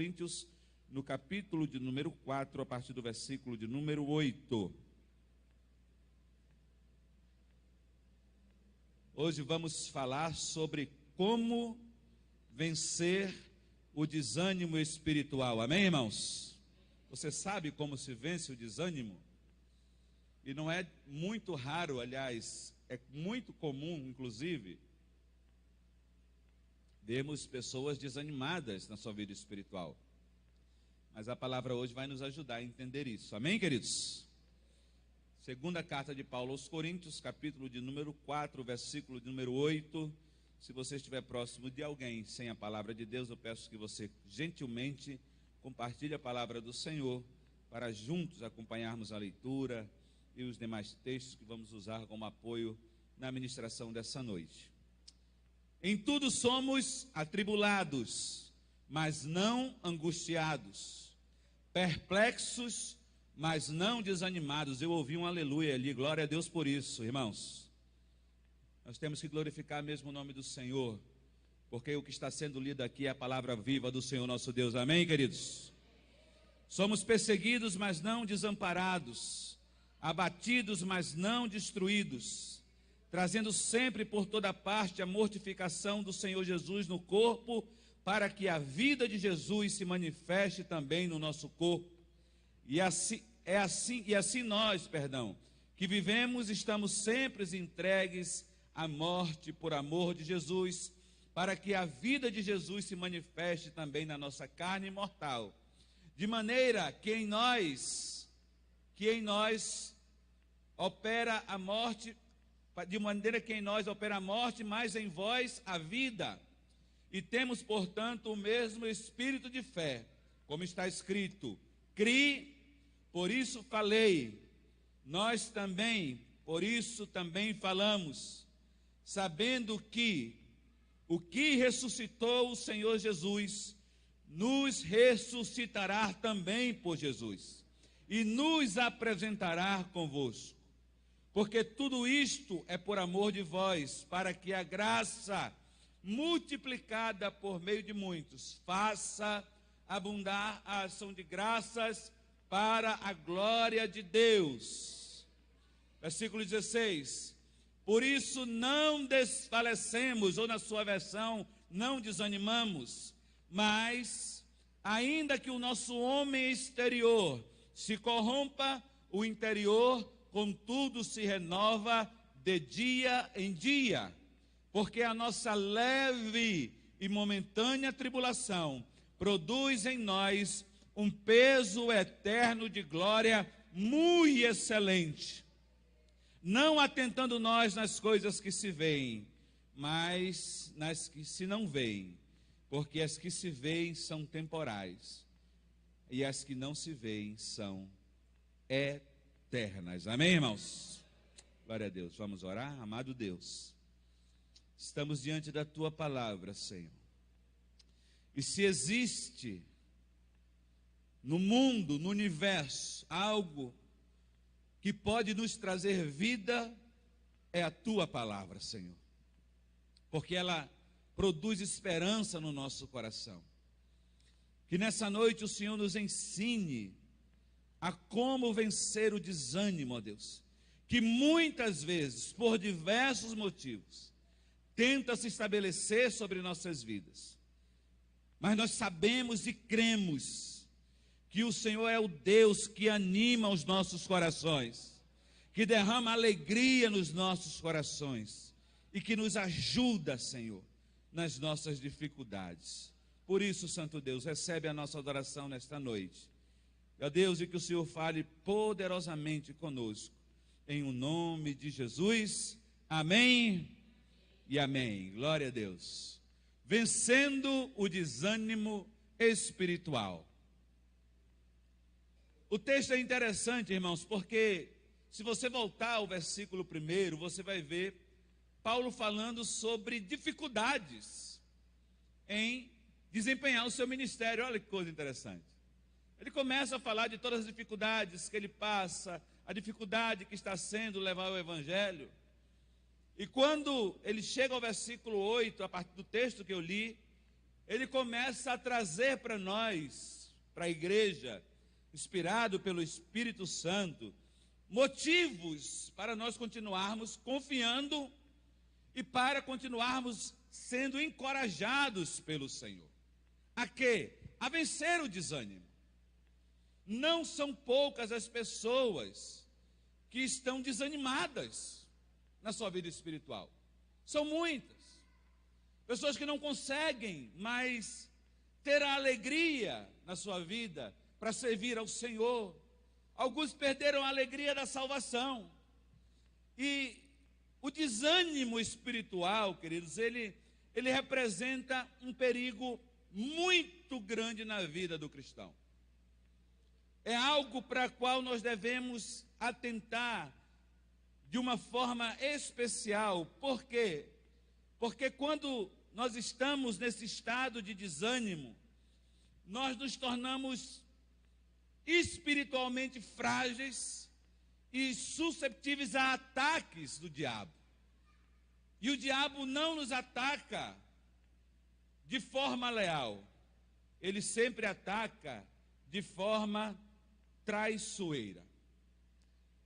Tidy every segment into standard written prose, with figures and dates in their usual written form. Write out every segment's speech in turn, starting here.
Coríntios, no capítulo de número 4, a partir do versículo de número 8. Hoje vamos falar sobre como vencer o desânimo espiritual. Amém, irmãos? Você sabe como se vence o desânimo? E não é muito raro, aliás, é muito comum, inclusive, vermos pessoas desanimadas na sua vida espiritual. Mas a palavra hoje vai nos ajudar a entender isso. Amém, queridos? Segunda carta de Paulo aos Coríntios, capítulo de número 4, versículo de número 8. Se você estiver próximo de alguém sem a palavra de Deus, eu peço que você gentilmente compartilhe a palavra do Senhor para juntos acompanharmos a leitura e os demais textos que vamos usar como apoio na ministração dessa noite. Em tudo somos atribulados, mas não angustiados, perplexos, mas não desanimados. Eu ouvi um aleluia ali, glória a Deus por isso, irmãos. Nós temos que glorificar mesmo o nome do Senhor, porque o que está sendo lido aqui é a palavra viva do Senhor nosso Deus. Amém, queridos? Somos perseguidos, mas não desamparados, abatidos, mas não destruídos, trazendo sempre por toda parte a mortificação do Senhor Jesus no corpo, para que a vida de Jesus se manifeste também no nosso corpo. E assim nós, que vivemos, estamos sempre entregues à morte por amor de Jesus, para que a vida de Jesus se manifeste também na nossa carne mortal, de maneira que em nós opera a morte, mas em vós a vida. E temos, portanto, o mesmo espírito de fé, como está escrito: cri, por isso falei. Nós também, por isso também falamos, sabendo que o que ressuscitou o Senhor Jesus, nos ressuscitará também por Jesus, e nos apresentará convosco. Porque tudo isto é por amor de vós, para que a graça multiplicada por meio de muitos faça abundar a ação de graças para a glória de Deus. Versículo 16: por isso não desfalecemos, ou na sua versão, não desanimamos, mas ainda que o nosso homem exterior se corrompa, o interior contudo se renova de dia em dia, porque a nossa leve e momentânea tribulação produz em nós um peso eterno de glória muito excelente, não atentando nós nas coisas que se veem, mas nas que se não veem, porque as que se veem são temporais, e as que não se veem são eternas. Amém, irmãos? Glória a Deus. Vamos orar? Amado Deus, estamos diante da Tua palavra, Senhor. E se existe no mundo, no universo, algo que pode nos trazer vida, é a Tua palavra, Senhor. Porque ela produz esperança no nosso coração. Que nessa noite o Senhor nos ensine a como vencer o desânimo, ó Deus, que muitas vezes, por diversos motivos, tenta se estabelecer sobre nossas vidas. Mas nós sabemos e cremos que o Senhor é o Deus que anima os nossos corações, que derrama alegria nos nossos corações e que nos ajuda, Senhor, nas nossas dificuldades. Por isso, Santo Deus, recebe a nossa adoração nesta noite. Ó Deus, e que o Senhor fale poderosamente conosco, em o nome de Jesus. Amém e amém. Glória a Deus. Vencendo o desânimo espiritual. O texto é interessante, irmãos, porque se você voltar ao versículo 1, você vai ver Paulo falando sobre dificuldades em desempenhar o seu ministério. Olha que coisa interessante. Ele começa a falar de todas as dificuldades que ele passa, a dificuldade que está sendo levar o evangelho. E quando ele chega ao versículo 8, a partir do texto que eu li, ele começa a trazer para nós, para a igreja, inspirado pelo Espírito Santo, motivos para nós continuarmos confiando e para continuarmos sendo encorajados pelo Senhor. A quê? A vencer o desânimo. Não são poucas as pessoas que estão desanimadas na sua vida espiritual. São muitas. Pessoas que não conseguem mais ter a alegria na sua vida para servir ao Senhor. Alguns perderam a alegria da salvação. E o desânimo espiritual, queridos, ele representa um perigo muito grande na vida do cristão. É algo para o qual nós devemos atentar de uma forma especial. Por quê? Porque quando nós estamos nesse estado de desânimo, nós nos tornamos espiritualmente frágeis e susceptíveis a ataques do diabo. E o diabo não nos ataca de forma leal. Ele sempre ataca de forma traiçoeira.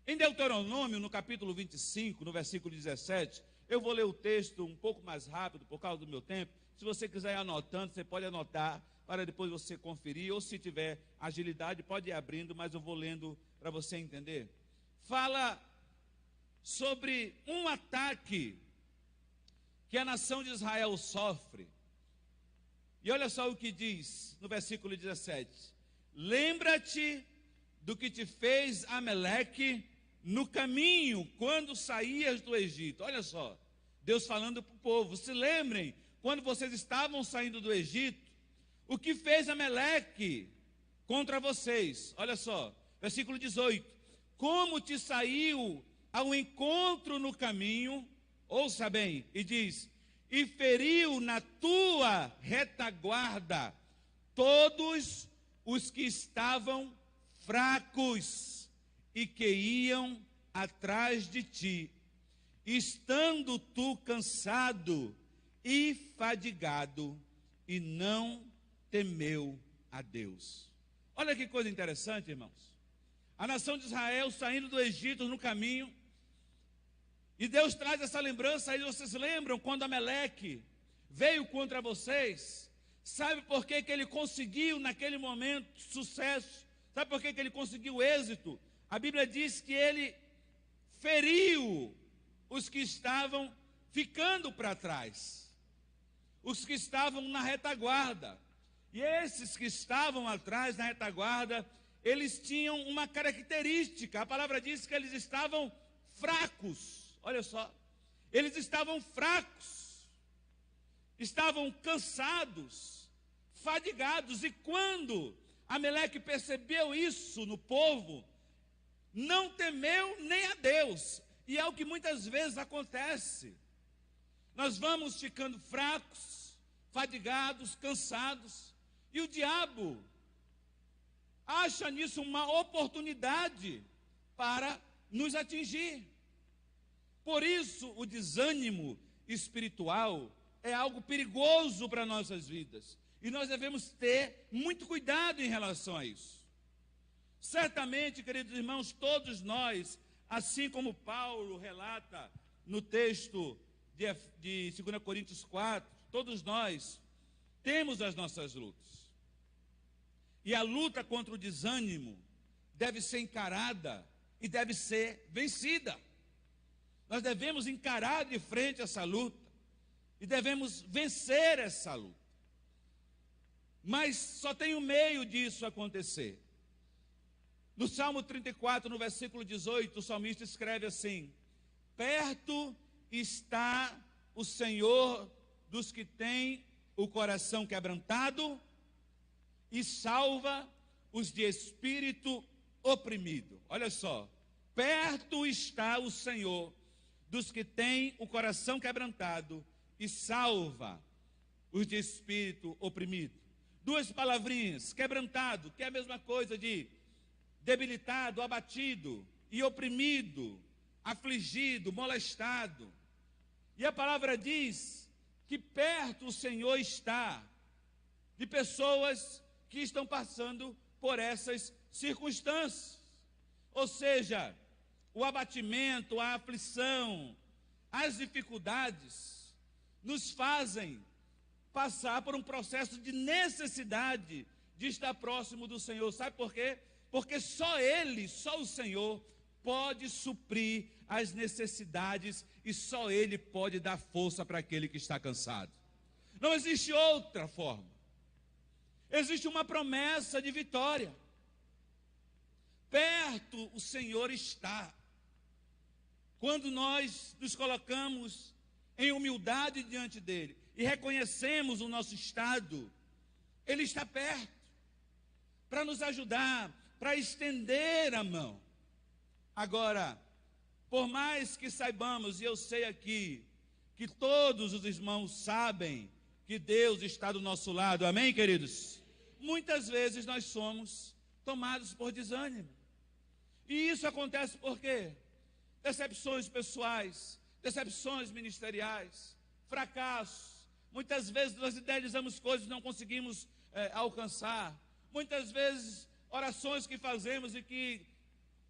Em Deuteronômio, no capítulo 25, no versículo 17, eu vou ler o texto um pouco mais rápido por causa do meu tempo. Se você quiser ir anotando, você pode anotar para depois você conferir, ou se tiver agilidade, pode ir abrindo, mas eu vou lendo para você entender. Fala sobre um ataque que a nação de Israel sofre. E olha só o que diz no versículo 17: lembra-te do que te fez Ameleque no caminho quando saías do Egito. Olha só, Deus falando para o povo: se lembrem, quando vocês estavam saindo do Egito, o que fez Ameleque contra vocês. Olha só, versículo 18: como te saiu ao encontro no caminho, ouça bem, e diz: e feriu na tua retaguarda todos os que estavam fracos e que iam atrás de ti, estando tu cansado e fadigado, e não temeu a Deus. Olha que coisa interessante, irmãos. A nação de Israel saindo do Egito no caminho, e Deus traz essa lembrança aí. Vocês lembram quando Ameleque veio contra vocês? Sabe por que ele conseguiu naquele momento sucesso? Sabe por que ele conseguiu êxito? A Bíblia diz que ele feriu os que estavam ficando para trás, os que estavam na retaguarda. E esses que estavam atrás na retaguarda, eles tinham uma característica. A palavra diz que eles estavam fracos. Olha só, eles estavam fracos, estavam cansados, fadigados. E quando Ameleque percebeu isso no povo, não temeu nem a Deus. E é o que muitas vezes acontece. Nós vamos ficando fracos, fadigados, cansados, e o diabo acha nisso uma oportunidade para nos atingir. Por isso, o desânimo espiritual é algo perigoso para nossas vidas. E nós devemos ter muito cuidado em relação a isso. Certamente, queridos irmãos, todos nós, assim como Paulo relata no texto de 2 Coríntios 4, todos nós temos as nossas lutas. E a luta contra o desânimo deve ser encarada e deve ser vencida. Nós devemos encarar de frente essa luta e devemos vencer essa luta. Mas só tem um meio disso acontecer. No Salmo 34, no versículo 18, o salmista escreve assim: perto está o Senhor dos que têm o coração quebrantado e salva os de espírito oprimido. Olha só, perto está o Senhor dos que têm o coração quebrantado e salva os de espírito oprimido. Duas palavrinhas: quebrantado, que é a mesma coisa de debilitado, abatido, e oprimido, afligido, molestado. E a palavra diz que perto o Senhor está de pessoas que estão passando por essas circunstâncias. Ou seja, o abatimento, a aflição, as dificuldades nos fazem passar por um processo de necessidade de estar próximo do Senhor. Sabe por quê? Porque só Ele, só o Senhor, pode suprir as necessidades e só Ele pode dar força para aquele que está cansado. Não existe outra forma. Existe uma promessa de vitória. Perto o Senhor está. Quando nós nos colocamos em humildade diante dEle e reconhecemos o nosso estado, Ele está perto para nos ajudar, para estender a mão. Agora, por mais que saibamos, e eu sei aqui, que todos os irmãos sabem que Deus está do nosso lado, amém, queridos? Muitas vezes nós somos tomados por desânimo. E isso acontece por quê? Decepções pessoais, decepções ministeriais, fracassos. Muitas vezes nós idealizamos coisas e não conseguimos alcançar. Muitas vezes orações que fazemos e que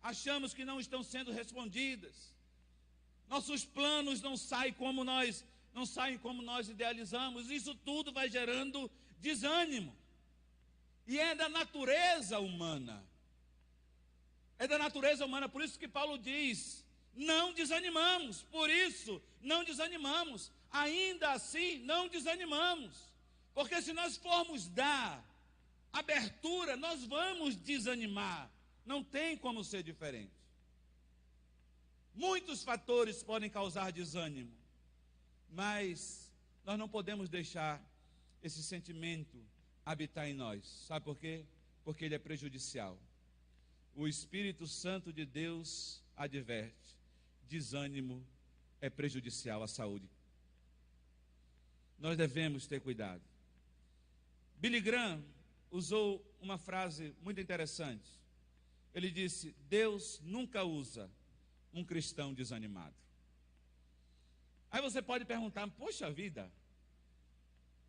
achamos que não estão sendo respondidas. Nossos planos não saem como nós idealizamos. Isso tudo vai gerando desânimo. E é da natureza humana. É da natureza humana, por isso que Paulo diz: não desanimamos, por isso não desanimamos. Ainda assim, não desanimamos. Porque se nós formos dar abertura, nós vamos desanimar. Não tem como ser diferente. Muitos fatores podem causar desânimo, mas nós não podemos deixar esse sentimento habitar em nós. Sabe por quê? Porque ele é prejudicial. O Espírito Santo de Deus adverte: desânimo é prejudicial à saúde. Nós devemos ter cuidado. Billy Graham usou uma frase muito interessante. Ele disse: Deus nunca usa um cristão desanimado. Aí você pode perguntar: poxa vida,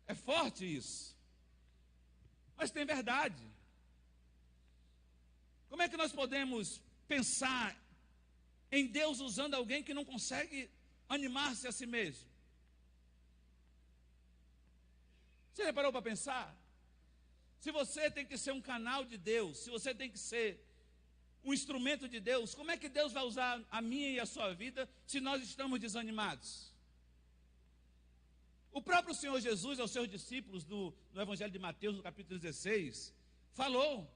é forte isso. Mas tem verdade. Como é que nós podemos pensar em Deus usando alguém que não consegue animar-se a si mesmo? Você já parou para pensar? Se você tem que ser um canal de Deus, se você tem que ser um instrumento de Deus, como é que Deus vai usar a minha e a sua vida se nós estamos desanimados? O próprio Senhor Jesus aos seus discípulos no Evangelho de Mateus, no capítulo 16, falou: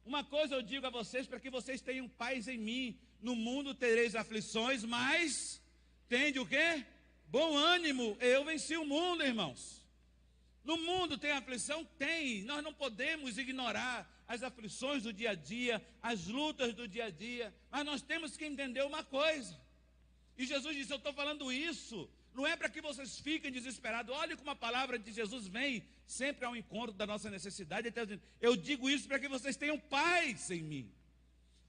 uma coisa eu digo a vocês, para que vocês tenham paz em mim. No mundo tereis aflições, mas tende o quê? Bom ânimo, eu venci o mundo, irmãos. No mundo tem aflição? Tem. Nós não podemos ignorar as aflições do dia a dia, as lutas do dia a dia, mas nós temos que entender uma coisa. E Jesus disse: eu estou falando isso, não é para que vocês fiquem desesperados. Olha como a palavra de Jesus vem sempre ao encontro da nossa necessidade. Ele está dizendo: eu digo isso para que vocês tenham paz em mim.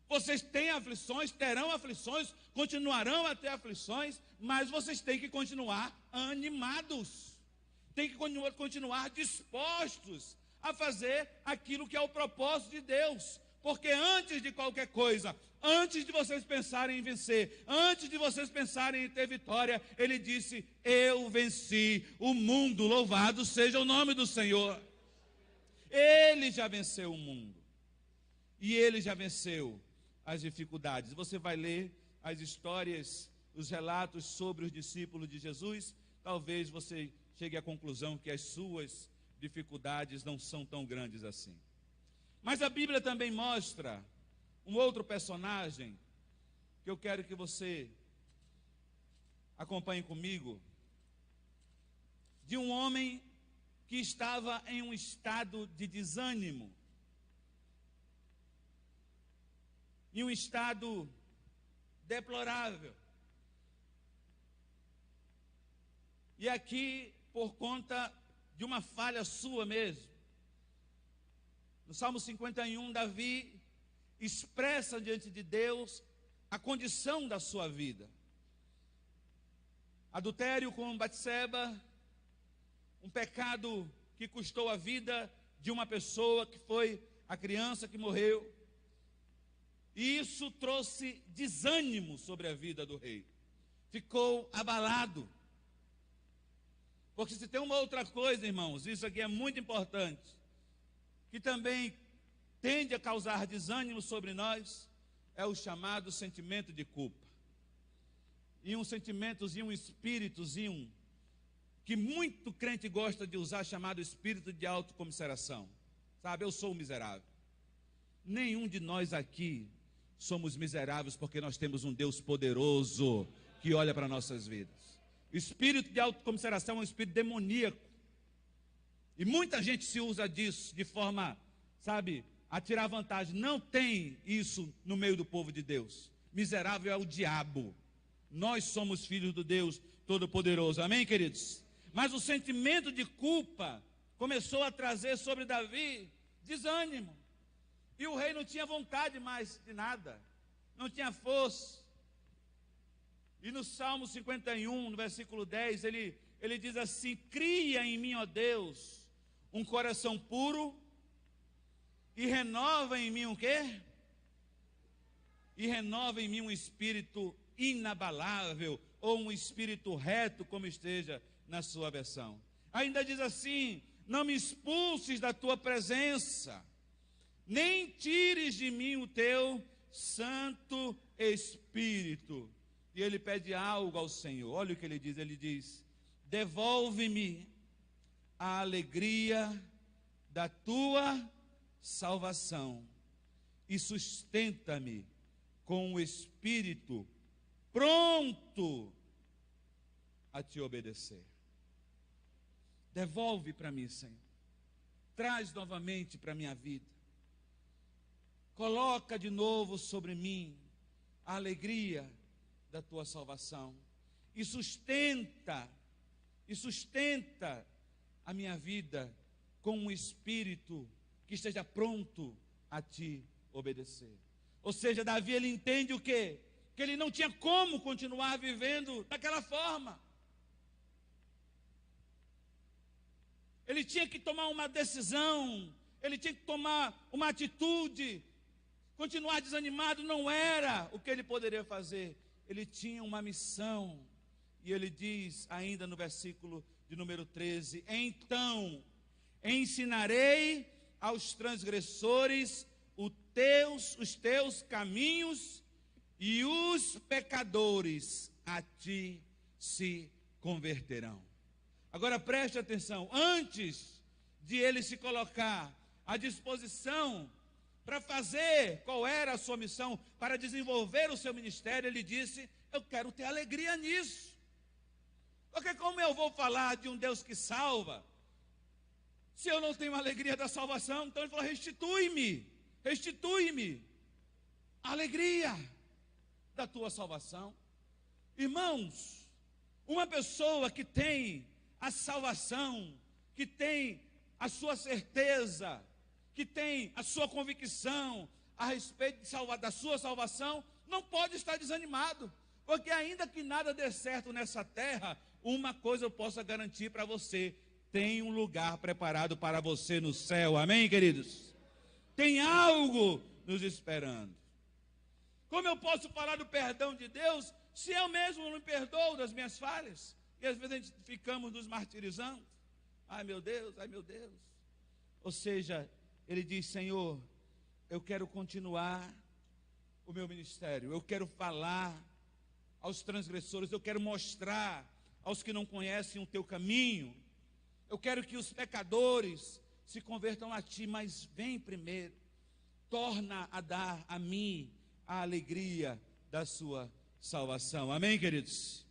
Vocês têm aflições, terão aflições, continuarão a ter aflições, mas vocês têm que continuar animados. Tem que continuar dispostos a fazer aquilo que é o propósito de Deus. Porque antes de qualquer coisa, antes de vocês pensarem em vencer, antes de vocês pensarem em ter vitória, Ele disse: eu venci o mundo, louvado seja o nome do Senhor. Ele já venceu o mundo. E Ele já venceu as dificuldades. Você vai ler as histórias, os relatos sobre os discípulos de Jesus, talvez você chegue à conclusão que as suas dificuldades não são tão grandes assim. Mas a Bíblia também mostra um outro personagem que eu quero que você acompanhe comigo, de um homem que estava em um estado de desânimo, em um estado deplorável. E aqui, por conta de uma falha sua mesmo. No Salmo 51, Davi expressa diante de Deus a condição da sua vida. Adultério com Batseba, um pecado que custou a vida de uma pessoa, que foi a criança que morreu. E isso trouxe desânimo sobre a vida do rei. Ficou abalado. Porque se tem uma outra coisa, irmãos, isso aqui é muito importante, que também tende a causar desânimo sobre nós, é o chamado sentimento de culpa. E um sentimentozinho, um espíritozinho, que muito crente gosta de usar, chamado espírito de autocomiseração. Sabe, eu sou um miserável. Nenhum de nós aqui somos miseráveis, porque nós temos um Deus poderoso que olha para nossas vidas. O espírito de autocomiseração é um espírito demoníaco. E muita gente se usa disso de forma, sabe, a tirar vantagem. Não tem isso no meio do povo de Deus. Miserável é o diabo. Nós somos filhos do Deus Todo-Poderoso. Amém, queridos? Mas o sentimento de culpa começou a trazer sobre Davi desânimo. E o rei não tinha vontade mais de nada. Não tinha força. E no Salmo 51, no versículo 10, ele diz assim: cria em mim, ó Deus, um coração puro e renova em mim o quê? E renova em mim um espírito inabalável, ou um espírito reto, como esteja na sua versão. Ainda diz assim: não me expulses da tua presença, nem tires de mim o teu Santo Espírito. E ele pede algo ao Senhor. Olha o que ele diz: devolve-me a alegria da tua salvação e sustenta-me com o espírito pronto a te obedecer. Devolve para mim, Senhor. Traz novamente para a minha vida. Coloca de novo sobre mim a alegria da tua salvação e sustenta a minha vida com um espírito que esteja pronto a te obedecer. Ou seja, Davi, ele entende o quê? Que ele não tinha como continuar vivendo daquela forma. Ele tinha que tomar uma decisão, ele tinha que tomar uma atitude. Continuar desanimado não era o que ele poderia fazer. Ele tinha uma missão. E ele diz ainda no versículo de número 13: então ensinarei aos transgressores os teus caminhos, e os pecadores a ti se converterão. Agora preste atenção: antes de ele se colocar à disposição para fazer qual era a sua missão, para desenvolver o seu ministério, ele disse: eu quero ter alegria nisso. Porque como eu vou falar de um Deus que salva, se eu não tenho alegria da salvação? Então ele falou: restitui-me a alegria da tua salvação. Irmãos, uma pessoa que tem a salvação, que tem a sua certeza, que tem a sua convicção a respeito da sua salvação, não pode estar desanimado, porque ainda que nada dê certo nessa terra, uma coisa eu posso garantir para você: tem um lugar preparado para você no céu. Amém, queridos? Tem algo nos esperando. Como eu posso falar do perdão de Deus se eu mesmo não me perdoo das minhas falhas? E às vezes a gente ficamos nos martirizando. Ai meu Deus, ai meu Deus. Ou seja, ele diz: Senhor, eu quero continuar o meu ministério, eu quero falar aos transgressores, eu quero mostrar aos que não conhecem o teu caminho, eu quero que os pecadores se convertam a ti, mas vem primeiro, torna a dar a mim a alegria da sua salvação. Amém, queridos?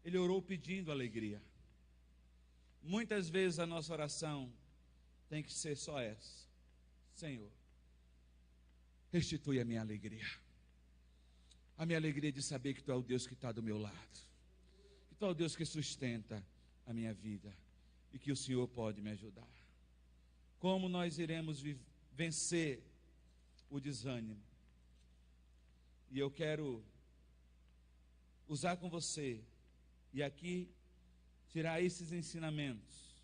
Ele orou pedindo alegria. Muitas vezes a nossa oração tem que ser só essa: Senhor, restitui a minha alegria de saber que Tu é o Deus que está do meu lado, que Tu é o Deus que sustenta a minha vida e que o Senhor pode me ajudar. Como nós iremos vencer o desânimo? E eu quero usar com você e aqui tirar esses ensinamentos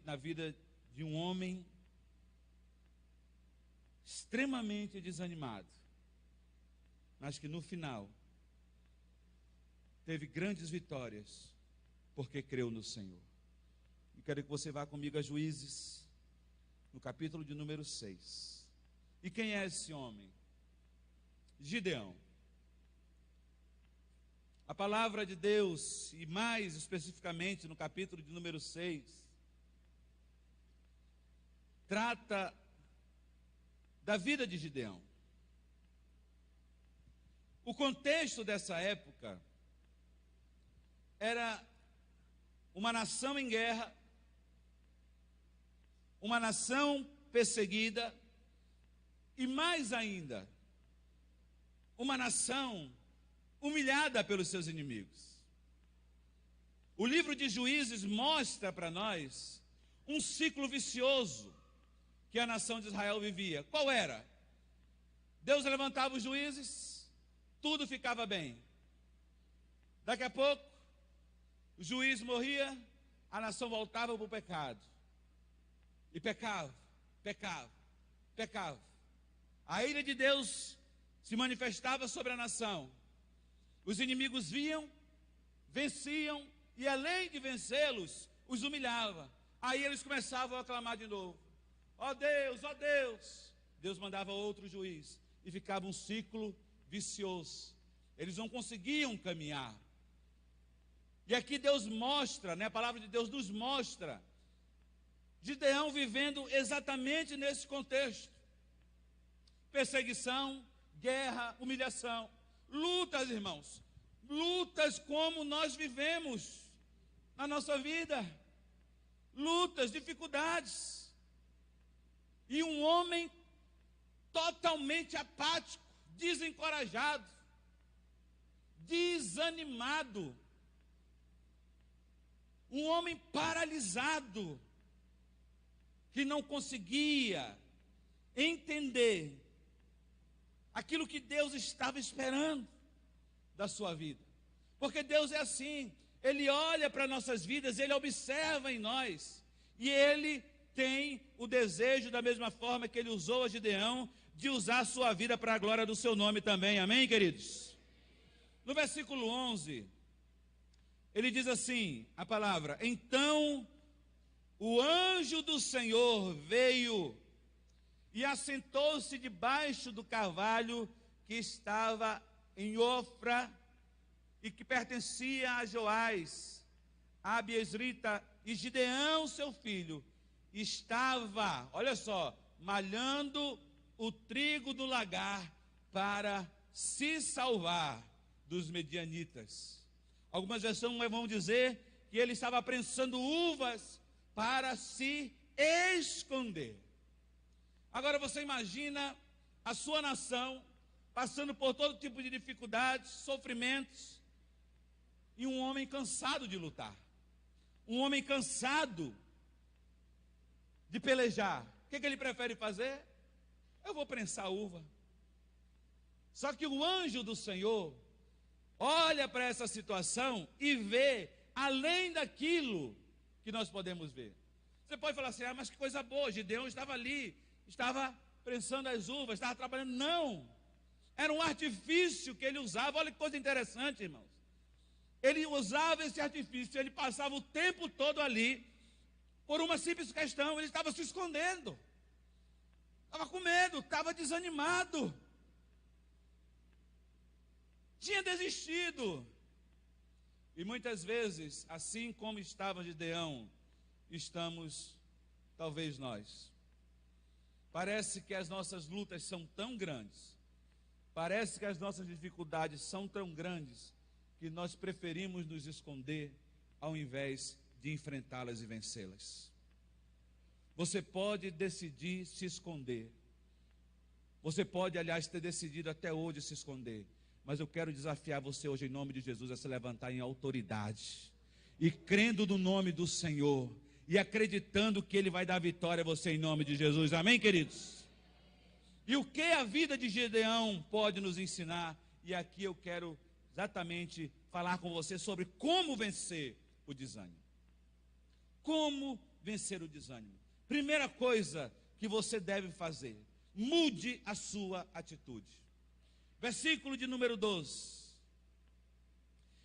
na vida de um homem extremamente desanimado, mas que no final teve grandes vitórias, porque creu no Senhor. E quero que você vá comigo a Juízes, no capítulo de número 6. E quem é esse homem? Gideão. A palavra de Deus, e mais especificamente no capítulo de número 6, trata da vida de Gideão. O contexto dessa época era uma nação em guerra, uma nação perseguida e, mais ainda, uma nação humilhada pelos seus inimigos. O livro de Juízes mostra para nós um ciclo vicioso que a nação de Israel vivia. Qual era? Deus levantava os juízes, tudo ficava bem. Daqui a pouco, o juiz morria, a nação voltava para o pecado. E pecava. A ira de Deus se manifestava sobre a nação. Os inimigos viam, venciam, e além de vencê-los, os humilhava. Aí eles começavam a clamar de novo: ó Deus, ó Deus. Deus mandava outro juiz, e ficava um ciclo vicioso. Eles não conseguiam caminhar. E aqui Deus mostra, a palavra de Deus nos mostra Gideão vivendo exatamente nesse contexto: perseguição, guerra, humilhação, lutas, irmãos, lutas como nós vivemos na nossa vida, lutas, dificuldades, e um homem totalmente apático, desencorajado, desanimado, um homem paralisado, que não conseguia entender aquilo que Deus estava esperando da sua vida. Porque Deus é assim, Ele olha para nossas vidas, Ele observa em nós, e Ele tem o desejo, da mesma forma que Ele usou a Gideão, de usar a sua vida para a glória do seu nome também, amém, queridos? No versículo 11, ele diz assim, a palavra: então o anjo do Senhor veio e assentou-se debaixo do carvalho que estava em Ofra e que pertencia a Joás, a Abiesrita, e Gideão, seu filho, estava, olha só, malhando o trigo do lagar para se salvar dos medianitas. Algumas versões vão dizer que ele estava prensando uvas para se esconder. Agora você imagina a sua nação passando por todo tipo de dificuldades, sofrimentos, e um homem cansado de lutar, um homem cansado de pelejar. O que ele prefere fazer? Eu vou prensar uva. Só que o anjo do Senhor olha para essa situação e vê além daquilo que nós podemos ver. Você pode falar assim: mas que coisa boa, Gideão estava ali, estava prensando as uvas, estava trabalhando. Não, era um artifício que ele usava. Olha que coisa interessante, irmãos. Ele usava esse artifício, ele passava o tempo todo ali, por uma simples questão: ele estava se escondendo, estava com medo, estava desanimado, tinha desistido. E muitas vezes, assim como estava Gideão, estamos talvez nós. Parece que as nossas lutas são tão grandes, parece que as nossas dificuldades são tão grandes, que nós preferimos nos esconder ao invés de enfrentá-las e vencê-las. Você pode decidir se esconder. Você pode, aliás, ter decidido até hoje se esconder. Mas eu quero desafiar você hoje, em nome de Jesus, a se levantar em autoridade, e crendo no nome do Senhor, e acreditando que Ele vai dar vitória a você em nome de Jesus, amém, queridos? E o que a vida de Gideão pode nos ensinar? E aqui eu quero exatamente falar com você sobre como vencer o desânimo. Como vencer o desânimo? Primeira coisa que você deve fazer: mude a sua atitude. Versículo de número 12.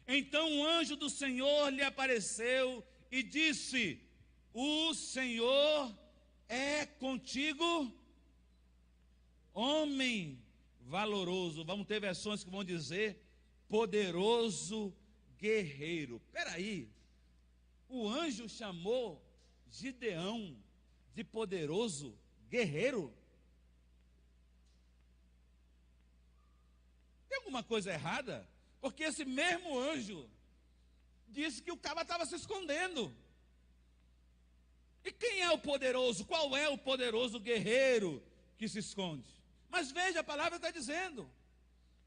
Então o anjo do Senhor lhe apareceu e disse: o Senhor é contigo, homem valoroso. Vamos ter versões que vão dizer poderoso guerreiro. Espera aí, o anjo chamou Gideão de poderoso guerreiro? Tem alguma coisa errada? Porque esse mesmo anjo disse que o cara estava se escondendo. E quem é o poderoso? Qual é o poderoso guerreiro que se esconde? Mas veja, a palavra está dizendo: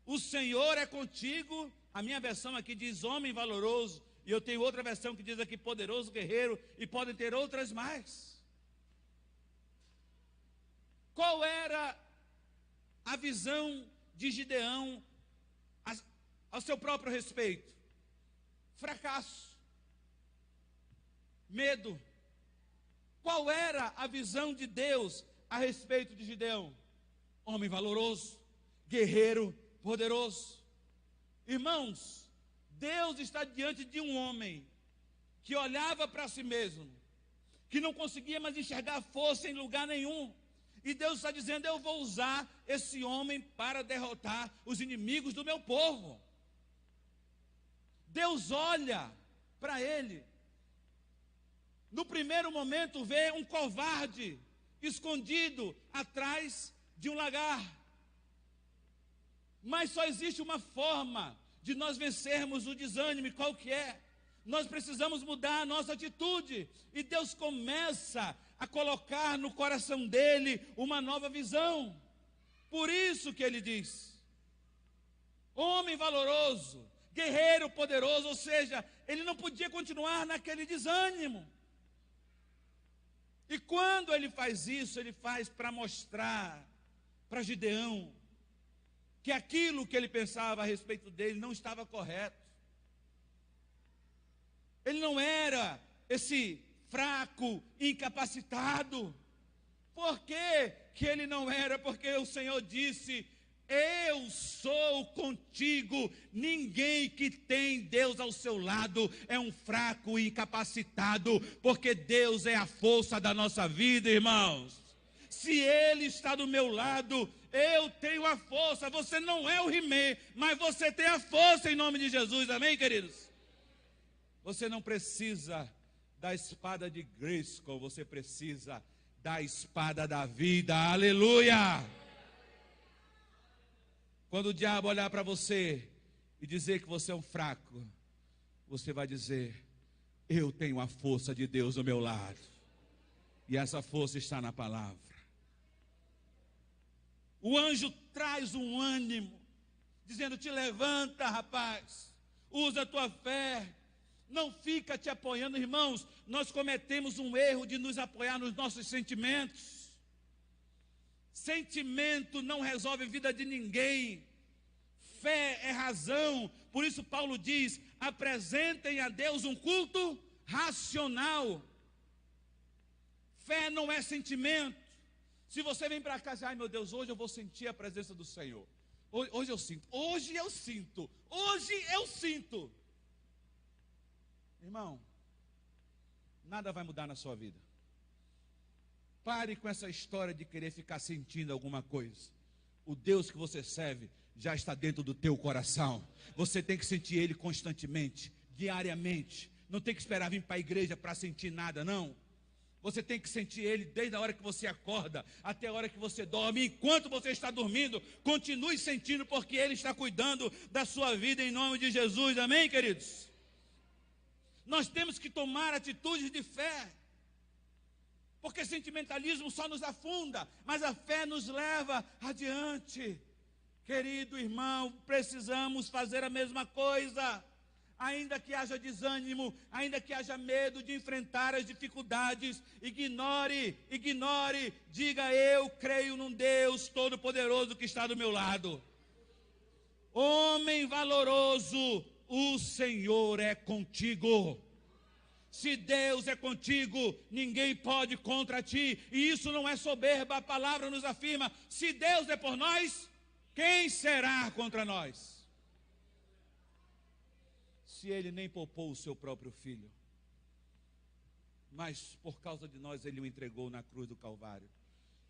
o Senhor é contigo. A minha versão aqui diz homem valoroso, e eu tenho outra versão que diz aqui poderoso guerreiro, e podem ter outras mais. Qual era a visão de Gideão ao seu próprio respeito? Fracasso, medo. Qual era a visão de Deus a respeito de Gideão? Homem valoroso, guerreiro, poderoso. Irmãos, Deus está diante de um homem que olhava para si mesmo, que não conseguia mais enxergar força em lugar nenhum. E Deus está dizendo: eu vou usar esse homem para derrotar os inimigos do meu povo. Deus olha para ele. No primeiro momento vê um covarde escondido atrás de um lagar. Mas só existe uma forma de nós vencermos o desânimo. E qual que é? Nós precisamos mudar a nossa atitude. E Deus começa a colocar no coração dele uma nova visão. Por isso que ele diz: homem valoroso, guerreiro poderoso. Ou seja, ele não podia continuar naquele desânimo. E quando ele faz isso, ele faz para mostrar para Gideão que aquilo que ele pensava a respeito dele não estava correto. Ele não era esse fraco, incapacitado. Por que ele não era? Porque o Senhor disse: eu sou contigo. Ninguém que tem Deus ao seu lado é um fraco e incapacitado, porque Deus é a força da nossa vida, irmãos. Se Ele está do meu lado, eu tenho a força. Você não é o He-Man, mas você tem a força em nome de Jesus, amém, queridos? Você não precisa da espada de Grayskull, você precisa da espada da vida, aleluia! Quando o diabo olhar para você e dizer que você é um fraco, você vai dizer: eu tenho a força de Deus do meu lado, e essa força está na palavra. O anjo traz um ânimo, dizendo: te levanta, rapaz, usa a tua fé, não fica te apoiando. Irmãos, nós cometemos um erro de nos apoiar nos nossos sentimentos. Sentimento não resolve a vida de ninguém. Fé é razão. Por isso Paulo diz: apresentem a Deus um culto racional. Fé não é sentimento. Se você vem para cá e diz: ai meu Deus, hoje eu vou sentir a presença do Senhor. Hoje eu sinto. Irmão, nada vai mudar na sua vida. Pare com essa história de querer ficar sentindo alguma coisa. O Deus que você serve já está dentro do teu coração. Você tem que sentir Ele constantemente, diariamente. Não tem que esperar vir para a igreja para sentir nada, não. Você tem que sentir Ele desde a hora que você acorda até a hora que você dorme. Enquanto você está dormindo, continue sentindo, porque Ele está cuidando da sua vida em nome de Jesus, amém, queridos? Nós temos que tomar atitudes de fé, porque sentimentalismo só nos afunda, mas a fé nos leva adiante. Querido irmão, precisamos fazer a mesma coisa. Ainda que haja desânimo, ainda que haja medo de enfrentar as dificuldades, ignore, diga: eu creio num Deus todo-poderoso que está do meu lado. Homem valoroso, o Senhor é contigo. Se Deus é contigo, ninguém pode contra ti. E isso não é soberba, a palavra nos afirma: se Deus é por nós, quem será contra nós? Se Ele nem poupou o seu próprio filho, mas por causa de nós Ele o entregou na cruz do Calvário.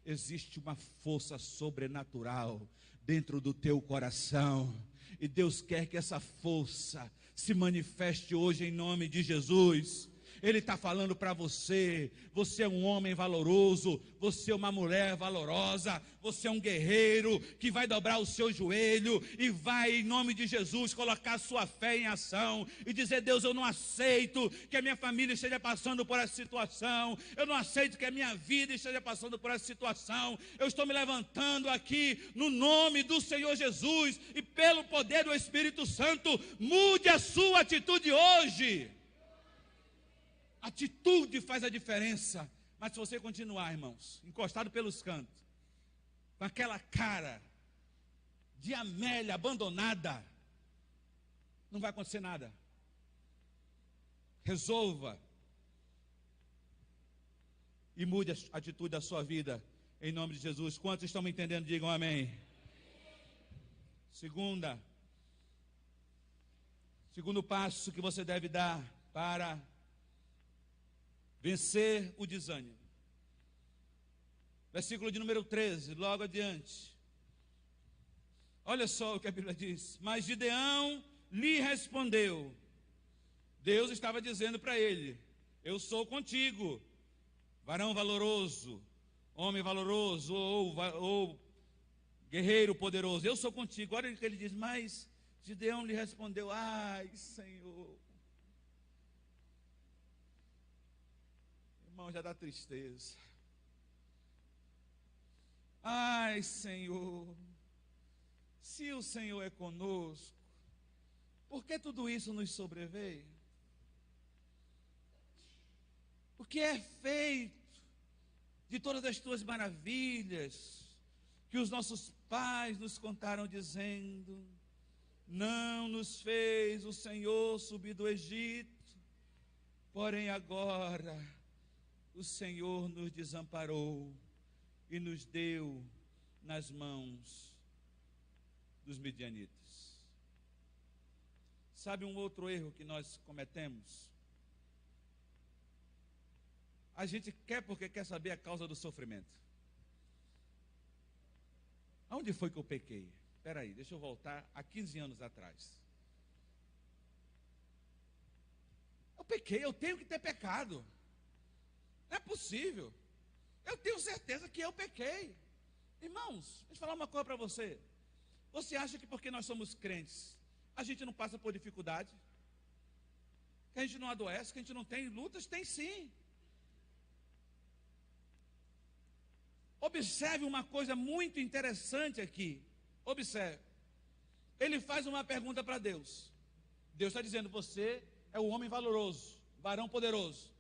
Existe uma força sobrenatural dentro do teu coração, e Deus quer que essa força se manifeste hoje em nome de Jesus. Ele está falando para você: você é um homem valoroso, você é uma mulher valorosa, você é um guerreiro que vai dobrar o seu joelho e vai, em nome de Jesus, colocar a sua fé em ação e dizer: Deus, eu não aceito que a minha família esteja passando por essa situação, eu não aceito que a minha vida esteja passando por essa situação, eu estou me levantando aqui no nome do Senhor Jesus, e pelo poder do Espírito Santo, mude a sua atitude hoje. Atitude faz a diferença. Mas se você continuar, irmãos, encostado pelos cantos, com aquela cara de Amélia abandonada, não vai acontecer nada. Resolva e mude a atitude da sua vida, em nome de Jesus. Quantos estão me entendendo? Digam amém. Segundo passo que você deve dar para vencer o desânimo. Versículo de número 13, logo adiante. Olha só o que a Bíblia diz: mas Gideão lhe respondeu. Deus estava dizendo para ele: eu sou contigo, varão valoroso, homem valoroso, ou guerreiro poderoso, eu sou contigo. Olha o que ele diz: mas Gideão lhe respondeu: ai, Senhor. Irmão, já dá tristeza. Ai, Senhor, se o Senhor é conosco, por que tudo isso nos sobreveio? O que é feito de todas as tuas maravilhas que os nossos pais nos contaram, dizendo: não nos fez o Senhor subir do Egito, porém agora o Senhor nos desamparou e nos deu nas mãos dos midianitas. Sabe um outro erro que nós cometemos? A gente quer porque quer saber a causa do sofrimento. Aonde foi que eu pequei? Espera aí, deixa eu voltar a 15 anos atrás. Eu pequei, eu tenho que ter pecado. Não é possível. Eu tenho certeza que eu pequei. Irmãos, deixa eu falar uma coisa para você. Você acha que porque nós somos crentes, a gente não passa por dificuldade? Que a gente não adoece, que a gente não tem lutas? Tem sim. Observe uma coisa muito interessante aqui. Observe. Ele faz uma pergunta para Deus. Deus está dizendo: você é o homem valoroso, varão poderoso.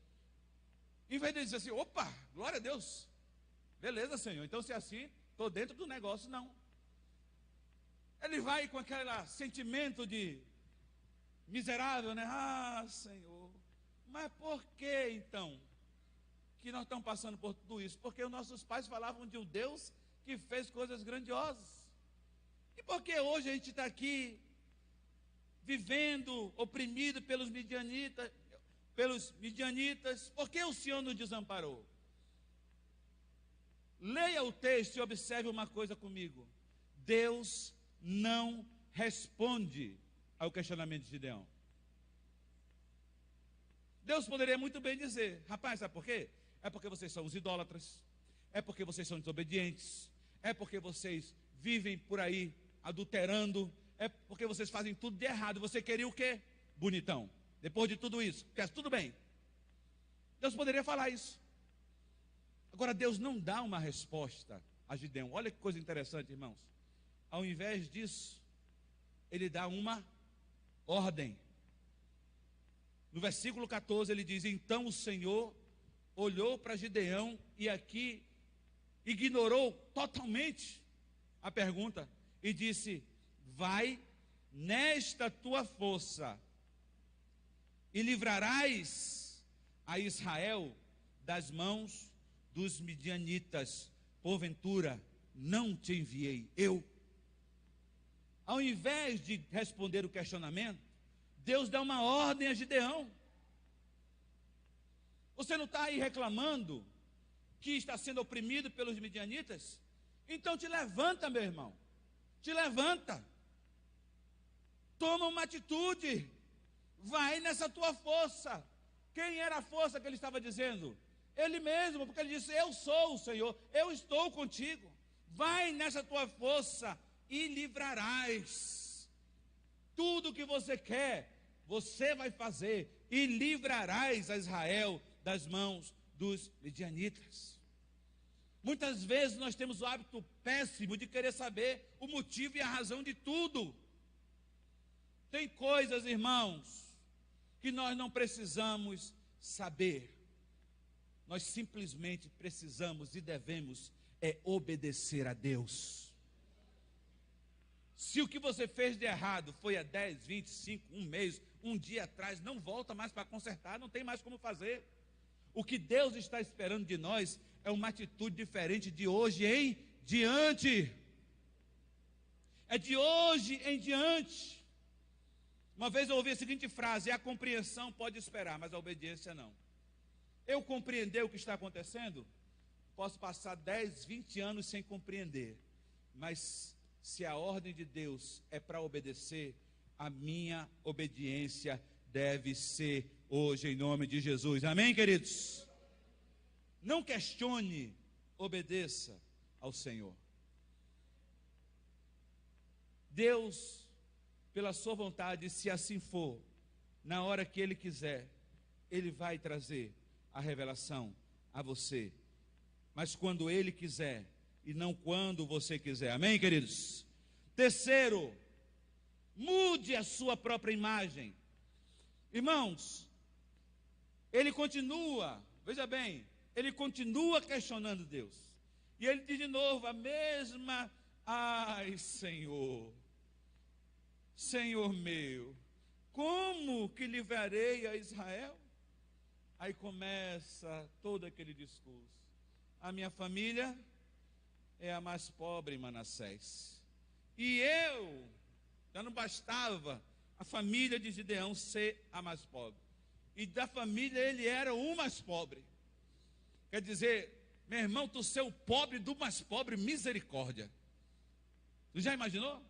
Em vez de dizer assim: opa, glória a Deus, beleza, Senhor, então se é assim, estou dentro do negócio. Não. Ele vai com aquele sentimento de miserável, né? Ah, Senhor, mas por que então que nós estamos passando por tudo isso? Porque os nossos pais falavam de um Deus que fez coisas grandiosas. E por que hoje a gente está aqui vivendo oprimido pelos midianitas? Por que o Senhor nos desamparou? Leia o texto e observe uma coisa comigo. Deus não responde ao questionamento de Gideão. Deus poderia muito bem dizer: rapaz, sabe por quê? É porque vocês são os idólatras, é porque vocês são desobedientes, é porque vocês vivem por aí adulterando, é porque vocês fazem tudo de errado. Você queria o quê? Bonitão. Depois de tudo isso, quer tudo bem. Deus poderia falar isso. Agora, Deus não dá uma resposta a Gideão. Olha que coisa interessante, irmãos. Ao invés disso, ele dá uma ordem. No versículo 14 ele diz: então o Senhor olhou para Gideão e aqui ignorou totalmente a pergunta e disse: vai nesta tua força e livrarás a Israel das mãos dos midianitas. Porventura, não te enviei eu? Ao invés de responder o questionamento, Deus dá uma ordem a Gideão. Você não está aí reclamando que está sendo oprimido pelos midianitas? Então te levanta, meu irmão. Te levanta. Toma uma atitude. Vai nessa tua força. Quem era a força que ele estava dizendo? Ele mesmo, porque ele disse: eu sou o Senhor, eu estou contigo. Vai nessa tua força e livrarás. Tudo que você quer, você vai fazer e livrarás a Israel das mãos dos midianitas. Muitas vezes nós temos o hábito péssimo de querer saber o motivo e a razão de tudo. Tem coisas, irmãos, que nós não precisamos saber. Nós simplesmente precisamos e devemos obedecer a Deus. Se o que você fez de errado foi há 10, 25, um mês, um dia atrás, não volta mais para consertar, não tem mais como fazer. O que Deus está esperando de nós é uma atitude diferente de hoje em diante. É de hoje em diante. Uma vez eu ouvi a seguinte frase: a compreensão pode esperar, mas a obediência não. Eu compreender o que está acontecendo, posso passar 10, 20 anos sem compreender, mas se a ordem de Deus é para obedecer, a minha obediência deve ser hoje, em nome de Jesus. Amém, queridos? Não questione, obedeça ao Senhor. Deus, pela sua vontade, se assim for, na hora que Ele quiser, Ele vai trazer a revelação a você. Mas quando Ele quiser, e não quando você quiser. Amém, queridos? Terceiro, mude a sua própria imagem. Irmãos, ele continua, veja bem, ele continua questionando Deus. E ele diz de novo a mesma: ai, Senhor, Senhor meu, como que livrarei a Israel? Aí começa todo aquele discurso. A minha família é a mais pobre em Manassés. E eu, já não bastava a família de Gideão ser a mais pobre. E da família ele era o mais pobre. Quer dizer, meu irmão, tu ser o pobre do mais pobre, misericórdia. Tu já imaginou?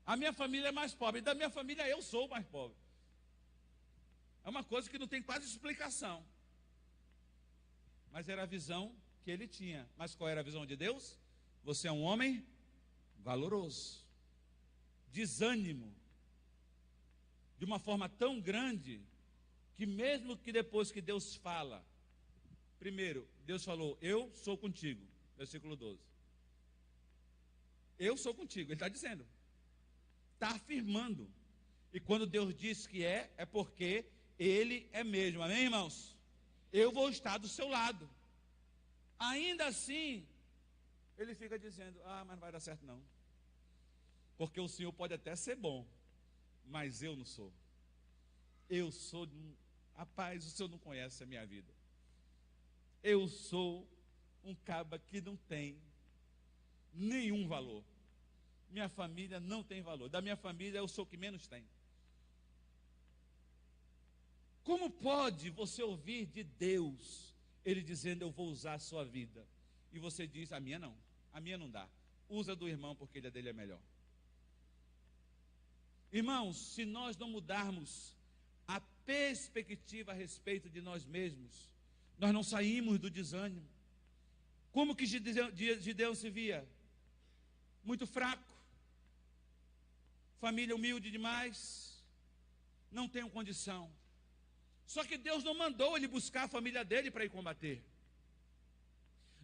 A minha família é mais pobre, e da minha família eu sou o mais pobre. É uma coisa que não tem quase explicação. Mas era a visão que ele tinha. Mas qual era a visão de Deus? Você é um homem valoroso. Desânimo. De uma forma tão grande, que mesmo que depois que Deus fala, primeiro, Deus falou: eu sou contigo, versículo 12. Eu sou contigo, ele está dizendo. Está afirmando. E quando Deus diz que é porque Ele é mesmo. Amém, irmãos? Eu vou estar do seu lado. Ainda assim, ele fica dizendo: mas não vai dar certo não. Porque o Senhor pode até ser bom, mas eu não sou. Eu sou, rapaz, o Senhor não conhece a minha vida. Eu sou um caba que não tem nenhum valor. Minha família não tem valor. Da minha família eu sou o que menos tem. Como pode você ouvir de Deus, Ele dizendo: eu vou usar a sua vida, e você diz: a minha não dá, usa do irmão porque a dele é melhor. Irmãos, se nós não mudarmos a perspectiva a respeito de nós mesmos, nós não saímos do desânimo. Como que Gideão se via? Muito fraco, família humilde demais, não tenho condição. Só que Deus não mandou ele buscar a família dele para ir combater.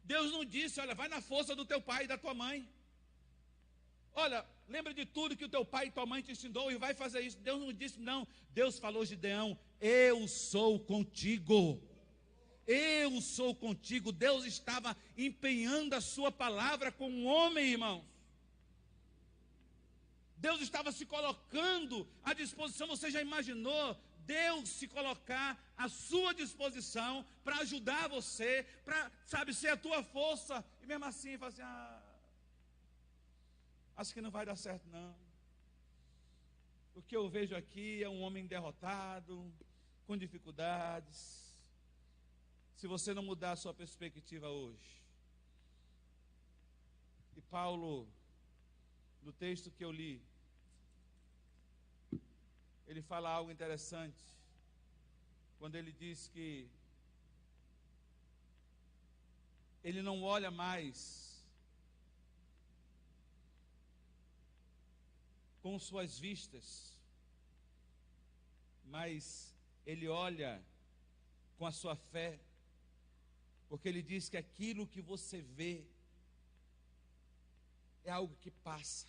Deus não disse: olha, vai na força do teu pai e da tua mãe. Olha, lembra de tudo que o teu pai e tua mãe te ensinou e vai fazer isso. Deus não disse, não. Deus falou: Gideão, eu sou contigo. Eu sou contigo. Deus estava empenhando a sua palavra com um homem, irmãos. Deus estava se colocando à disposição. Você já imaginou Deus se colocar à sua disposição para ajudar você, para, sabe, ser a tua força, e mesmo assim, fala assim, acho que não vai dar certo não. O que eu vejo aqui é um homem derrotado, com dificuldades. Se você não mudar a sua perspectiva hoje. E Paulo, no texto que eu li, ele fala algo interessante, quando ele diz que ele não olha mais com suas vistas, mas ele olha com a sua fé, porque ele diz que aquilo que você vê é algo que passa.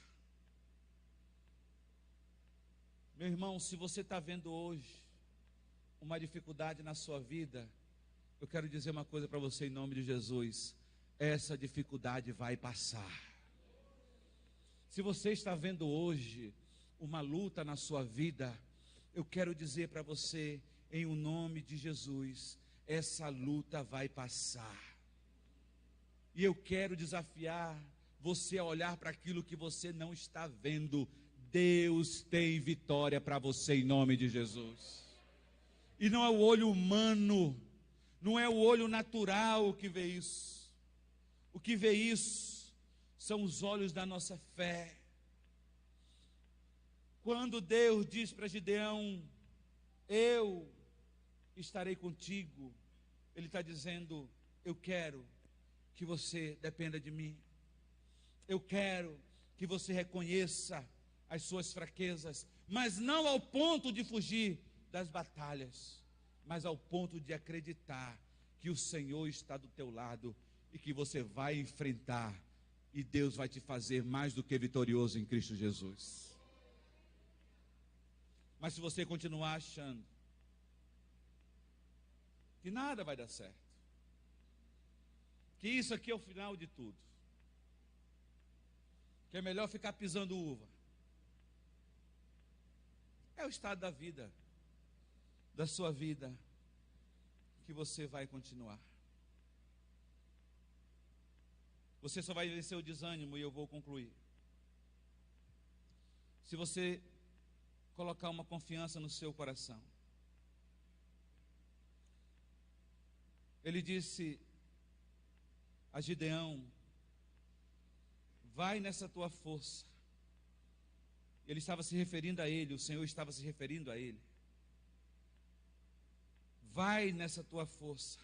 Meu irmão, se você está vendo hoje uma dificuldade na sua vida, eu quero dizer uma coisa para você em nome de Jesus: essa dificuldade vai passar. Se você está vendo hoje uma luta na sua vida, eu quero dizer para você, em o nome de Jesus, essa luta vai passar. E eu quero desafiar você a olhar para aquilo que você não está vendo. Deus tem vitória para você em nome de Jesus. E não é o olho humano, não é o olho natural que vê isso. O que vê isso são os olhos da nossa fé. Quando Deus diz para Gideão, eu estarei contigo, Ele está dizendo, eu quero que você dependa de mim. Eu quero que você reconheça as suas fraquezas, mas não ao ponto de fugir das batalhas, mas ao ponto de acreditar que o Senhor está do teu lado e que você vai enfrentar, e Deus vai te fazer mais do que vitorioso em Cristo Jesus. Mas se você continuar achando que nada vai dar certo, que isso aqui é o final de tudo, que é melhor ficar pisando uva, é o estado da vida, da sua vida, que você vai continuar. Você só vai vencer o desânimo, e eu vou concluir, se você colocar uma confiança no seu coração. Ele disse a Gideão, vai nessa tua força. Ele estava se referindo a ele, o Senhor estava se referindo a ele. Vai nessa tua força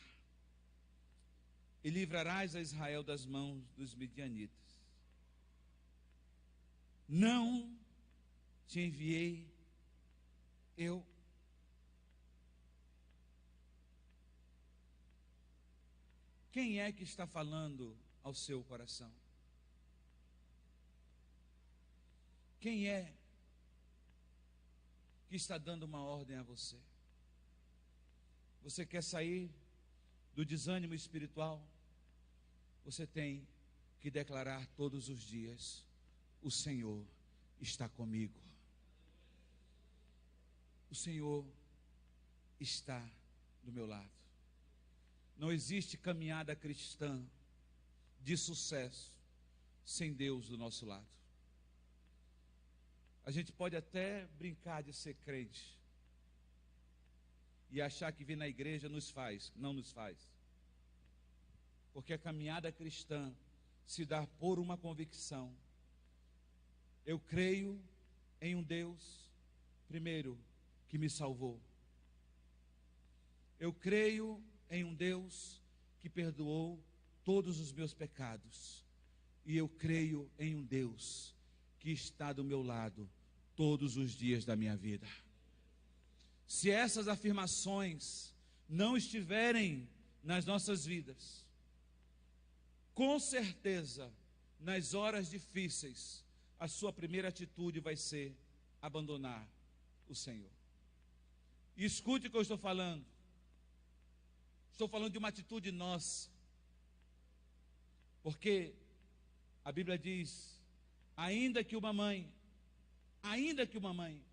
e livrarás a Israel das mãos dos midianitas. Não te enviei eu? Quem é que está falando ao seu coração? Quem é que está dando uma ordem a você? Você quer sair do desânimo espiritual? Você tem que declarar todos os dias: o Senhor está comigo. O Senhor está do meu lado. Não existe caminhada cristã de sucesso sem Deus do nosso lado. A gente pode até brincar de ser crente e achar que vir na igreja não nos faz. Porque a caminhada cristã se dá por uma convicção. Eu creio em um Deus, primeiro, que me salvou. Eu creio em um Deus que perdoou todos os meus pecados. E eu creio em um Deus que está do meu lado todos os dias da minha vida. Se essas afirmações não estiverem nas nossas vidas, com certeza, nas horas difíceis, a sua primeira atitude vai ser abandonar o Senhor. E escute o que eu estou falando. Estou falando de uma atitude nossa. Porque a Bíblia diz, ainda que uma mãe Ainda que uma mãe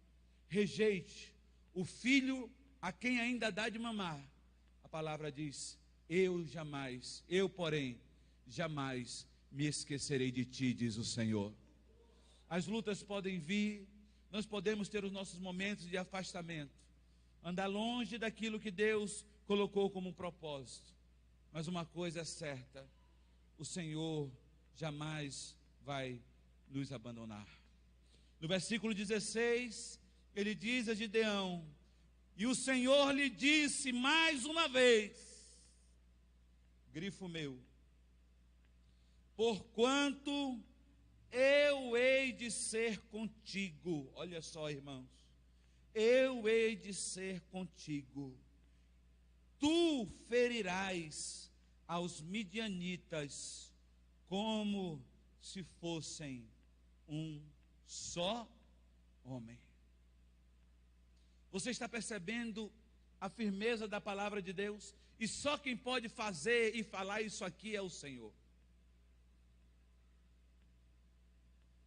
rejeite o filho a quem ainda dá de mamar, a palavra diz: eu, porém, jamais me esquecerei de ti, diz o Senhor. As lutas podem vir, nós podemos ter os nossos momentos de afastamento, andar longe daquilo que Deus colocou como um propósito, mas uma coisa é certa: o Senhor jamais vai nos abandonar. No versículo 16, ele diz a Gideão: e o Senhor lhe disse mais uma vez, grifo meu, porquanto eu hei de ser contigo. Olha só, irmãos, eu hei de ser contigo. Tu ferirás aos midianitas como se fossem um só homem. Você está percebendo a firmeza da palavra de Deus? E só quem pode fazer e falar isso aqui é o Senhor.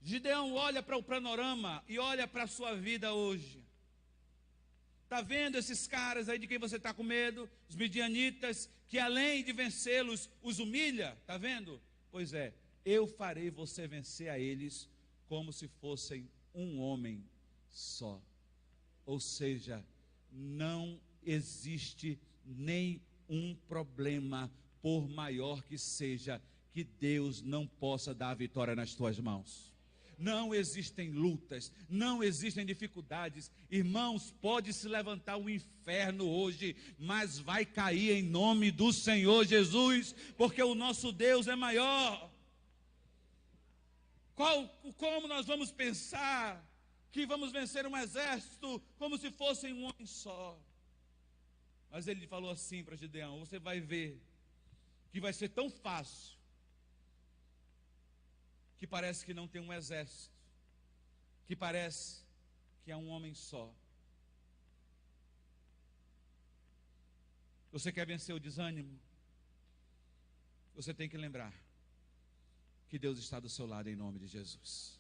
Gideão olha para o panorama e olha para a sua vida hoje. Está vendo esses caras aí de quem você está com medo? Os midianitas, que além de vencê-los, os humilha? Está vendo? Pois é, eu farei você vencer a eles como se fossem um homem só. Ou seja, não existe nenhum problema, por maior que seja, que Deus não possa dar a vitória nas tuas mãos. Não existem lutas, não existem dificuldades. Irmãos, pode se levantar o inferno hoje, mas vai cair em nome do Senhor Jesus, porque o nosso Deus é maior. Como nós vamos pensar que vamos vencer um exército como se fosse um homem só? Mas ele falou assim para Gideão: você vai ver que vai ser tão fácil, que parece que não tem um exército, que parece que é um homem só. Você quer vencer o desânimo? Você tem que lembrar que Deus está do seu lado em nome de Jesus.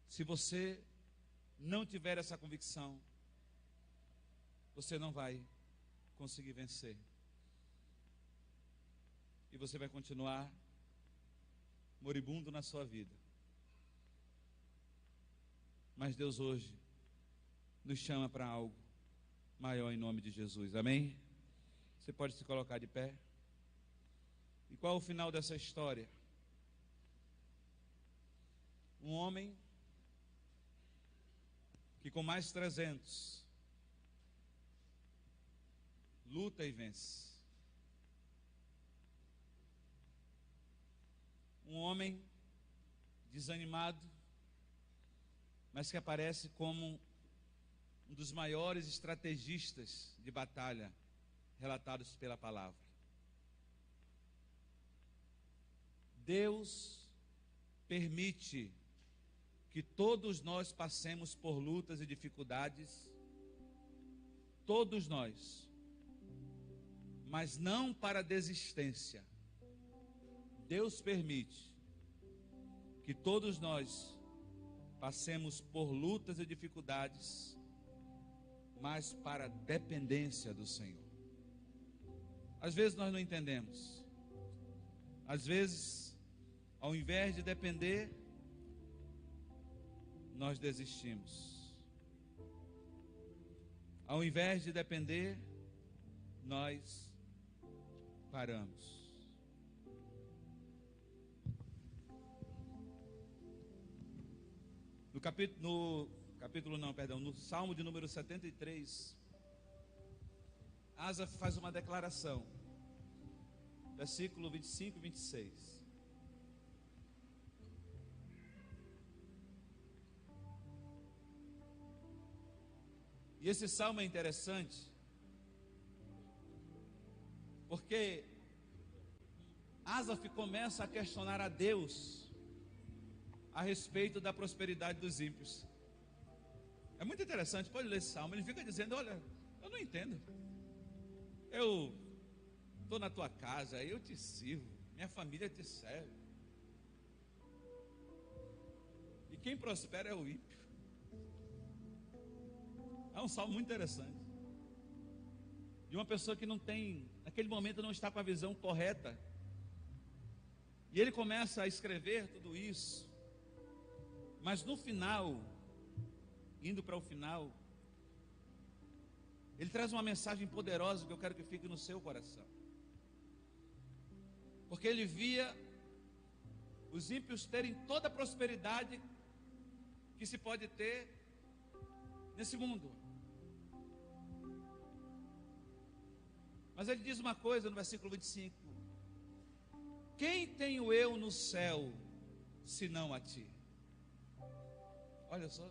Se você não tiver essa convicção, você não vai conseguir vencer. E você vai continuar moribundo na sua vida. Mas Deus hoje nos chama para algo maior em nome de Jesus. Amém? Você pode se colocar de pé. E qual é o final dessa história? Um homem que com mais 300 luta e vence. Um homem desanimado, mas que aparece como um dos maiores estrategistas de batalha relatados pela palavra. Deus permite que todos nós passemos por lutas e dificuldades, todos nós, mas não para desistência. Deus permite que todos nós passemos por lutas e dificuldades, mas para dependência do Senhor. Às vezes nós não entendemos. Às vezes, ao invés de depender, nós desistimos. Ao invés de depender, nós paramos. No Salmo de número 73, Asaf faz uma declaração, versículo 25 e 26. E esse salmo é interessante, porque Asaf começa a questionar a Deus a respeito da prosperidade dos ímpios. É muito interessante, pode ler esse salmo. Ele fica dizendo: olha, eu não entendo. Eu estou na tua casa, eu te sirvo, minha família te serve. E quem prospera é o ímpio. É um salmo muito interessante. De uma pessoa que não tem, naquele momento não está com a visão correta. E ele começa a escrever tudo isso. Mas no final, indo para o final, ele traz uma mensagem poderosa que eu quero que fique no seu coração. Porque ele via os ímpios terem toda a prosperidade que se pode ter nesse mundo. Mas ele diz uma coisa no versículo 25: quem tenho eu no céu, senão a ti? Olha só,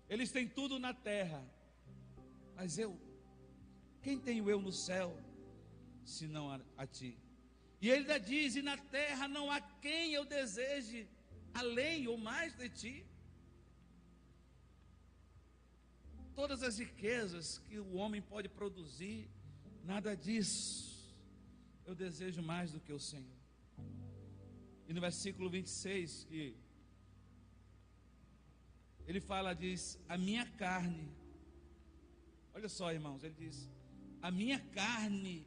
eles têm tudo na terra, mas quem tenho eu no céu, senão a ti? E ele ainda diz: e na terra não há quem eu deseje além ou mais de ti. Todas as riquezas que o homem pode produzir, nada disso eu desejo mais do que o Senhor. E no versículo 26, que ele fala, diz: a minha carne, olha só, irmãos, ele diz: a minha carne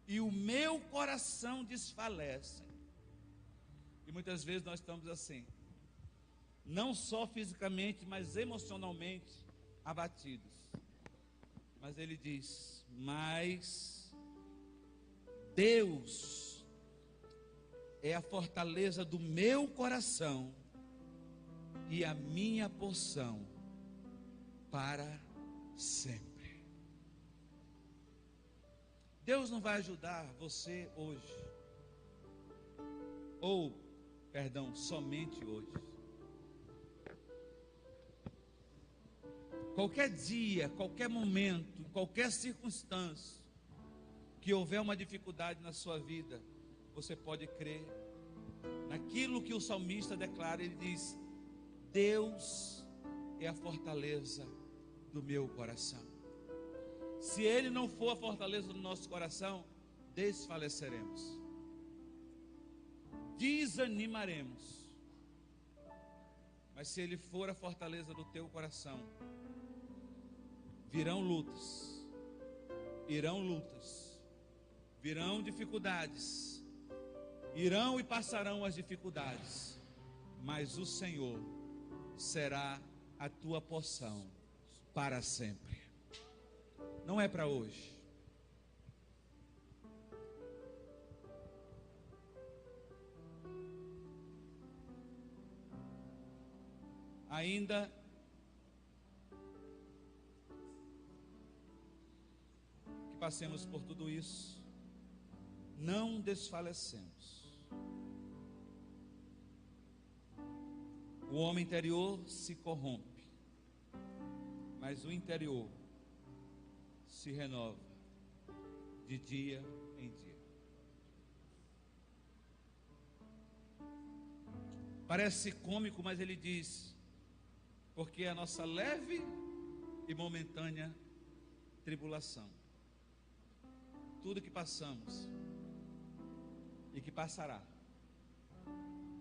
e o meu coração desfalecem. E muitas vezes nós estamos assim, não só fisicamente, mas emocionalmente abatidos. Mas ele diz: mas Deus é a fortaleza do meu coração e a minha porção para sempre. Deus não vai ajudar você hoje, somente hoje. Qualquer dia, qualquer momento, qualquer circunstância que houver uma dificuldade na sua vida, você pode crer naquilo que o salmista declara. Ele diz: Deus é a fortaleza do meu coração. Se Ele não for a fortaleza do nosso coração, desfaleceremos, desanimaremos. Mas se Ele for a fortaleza do teu coração, virão lutas, virão dificuldades, irão e passarão as dificuldades, mas o Senhor será a tua porção para sempre. Não é para hoje. Ainda que passemos por tudo isso, não desfalecemos. O homem interior se corrompe, mas o interior se renova de dia em dia. Parece cômico, mas ele diz: porque a nossa leve e momentânea tribulação, tudo que passamos e que passará,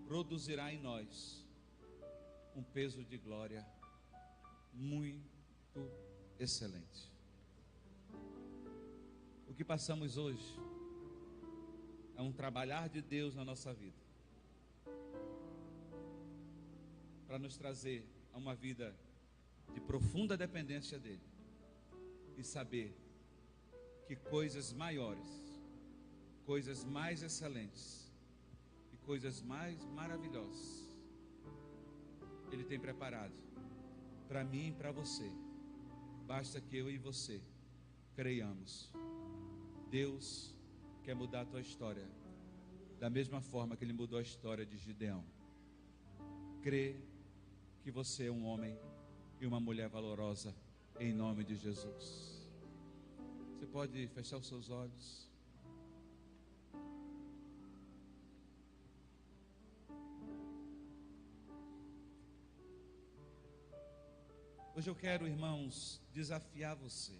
produzirá em nós um peso de glória muito excelente. O que passamos hoje é um trabalhar de Deus na nossa vida, para nos trazer a uma vida de profunda dependência dEle, e saber que coisas maiores, coisas mais excelentes e coisas mais maravilhosas Ele tem preparado para mim e para você. Basta que eu e você creiamos. Deus quer mudar a tua história da mesma forma que Ele mudou a história de Gideão. Crê que você é um homem e uma mulher valorosa, em nome de Jesus. Você pode fechar os seus olhos. Hoje eu quero, irmãos, desafiar você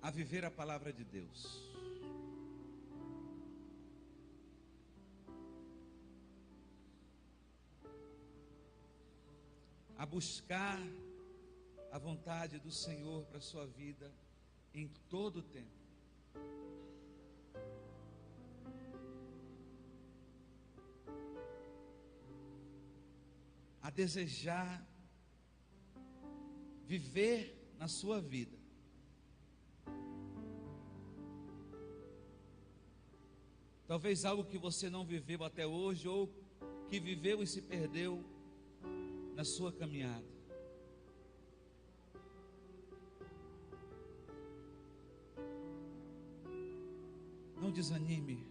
a viver a palavra de Deus. a buscar a vontade do Senhor para a sua vida em todo o tempo. A desejar viver na sua vida talvez algo que você não viveu até hoje, ou que viveu e se perdeu na sua caminhada. Não desanime,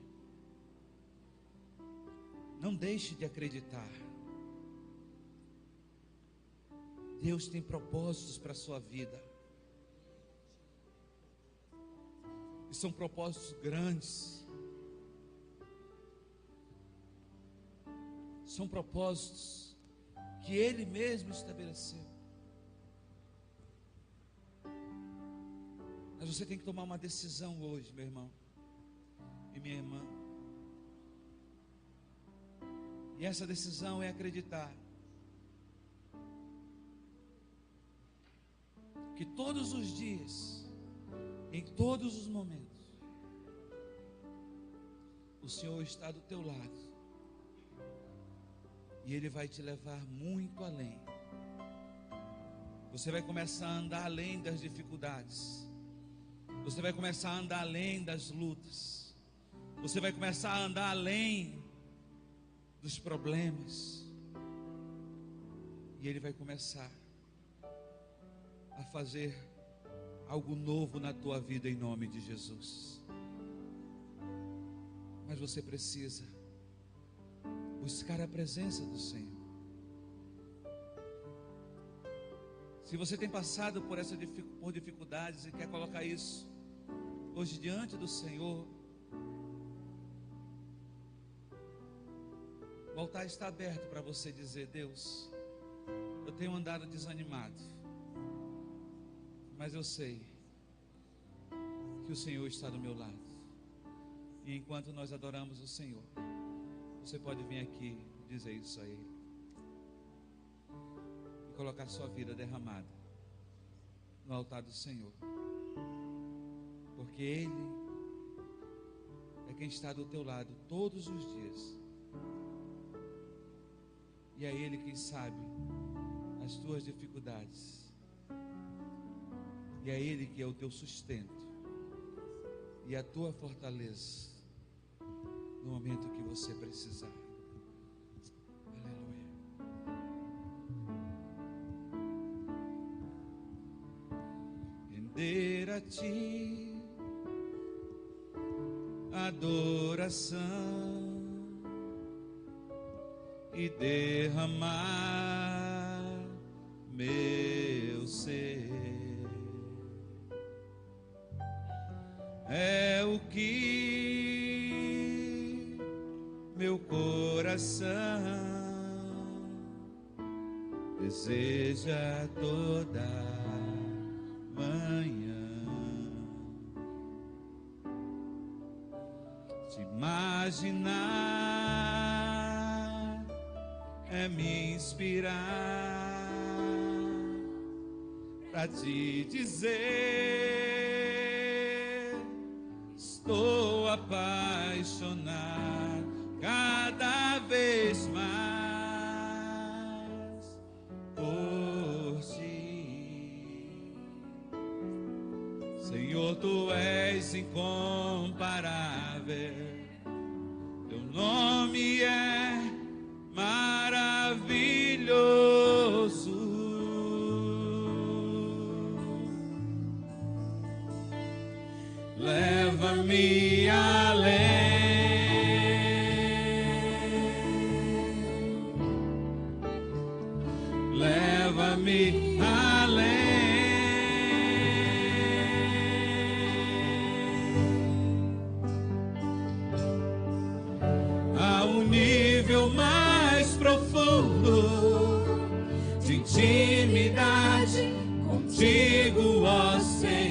não deixe de acreditar. Deus tem propósitos para a sua vida, e são propósitos grandes, são propósitos que Ele mesmo estabeleceu. Mas você tem que tomar uma decisão hoje, meu irmão e minha irmã. E essa decisão é acreditar que todos os dias, em todos os momentos, o Senhor está do teu lado. E Ele vai te levar muito além. Você vai começar a andar além das dificuldades. Você vai começar a andar além das lutas. Você vai começar a andar além dos problemas. E Ele vai começar a fazer algo novo na tua vida em nome de Jesus. Mas você precisa buscar a presença do Senhor. Se você tem passado por dificuldades e quer colocar isso hoje diante do Senhor, o altar está aberto para você dizer: Deus, eu tenho andado desanimado, mas eu sei que o Senhor está do meu lado. E enquanto nós adoramos o Senhor, você pode vir aqui dizer isso a Ele e colocar sua vida derramada no altar do Senhor, porque Ele é quem está do teu lado todos os dias, e é Ele quem sabe as tuas dificuldades, e é Ele que é o teu sustento e a tua fortaleza no momento que você precisar. Aleluia. Render a Ti adoração e derramar meu ser é o que meu coração deseja toda manhã. Te imaginar é me inspirar pra te dizer: estou apaixonado cada vez mais por Ti. Senhor, Tu és incomparável, Teu nome é maravilhoso. Leva-me além, leva-me além, a um nível mais profundo de intimidade contigo, ó Senhor.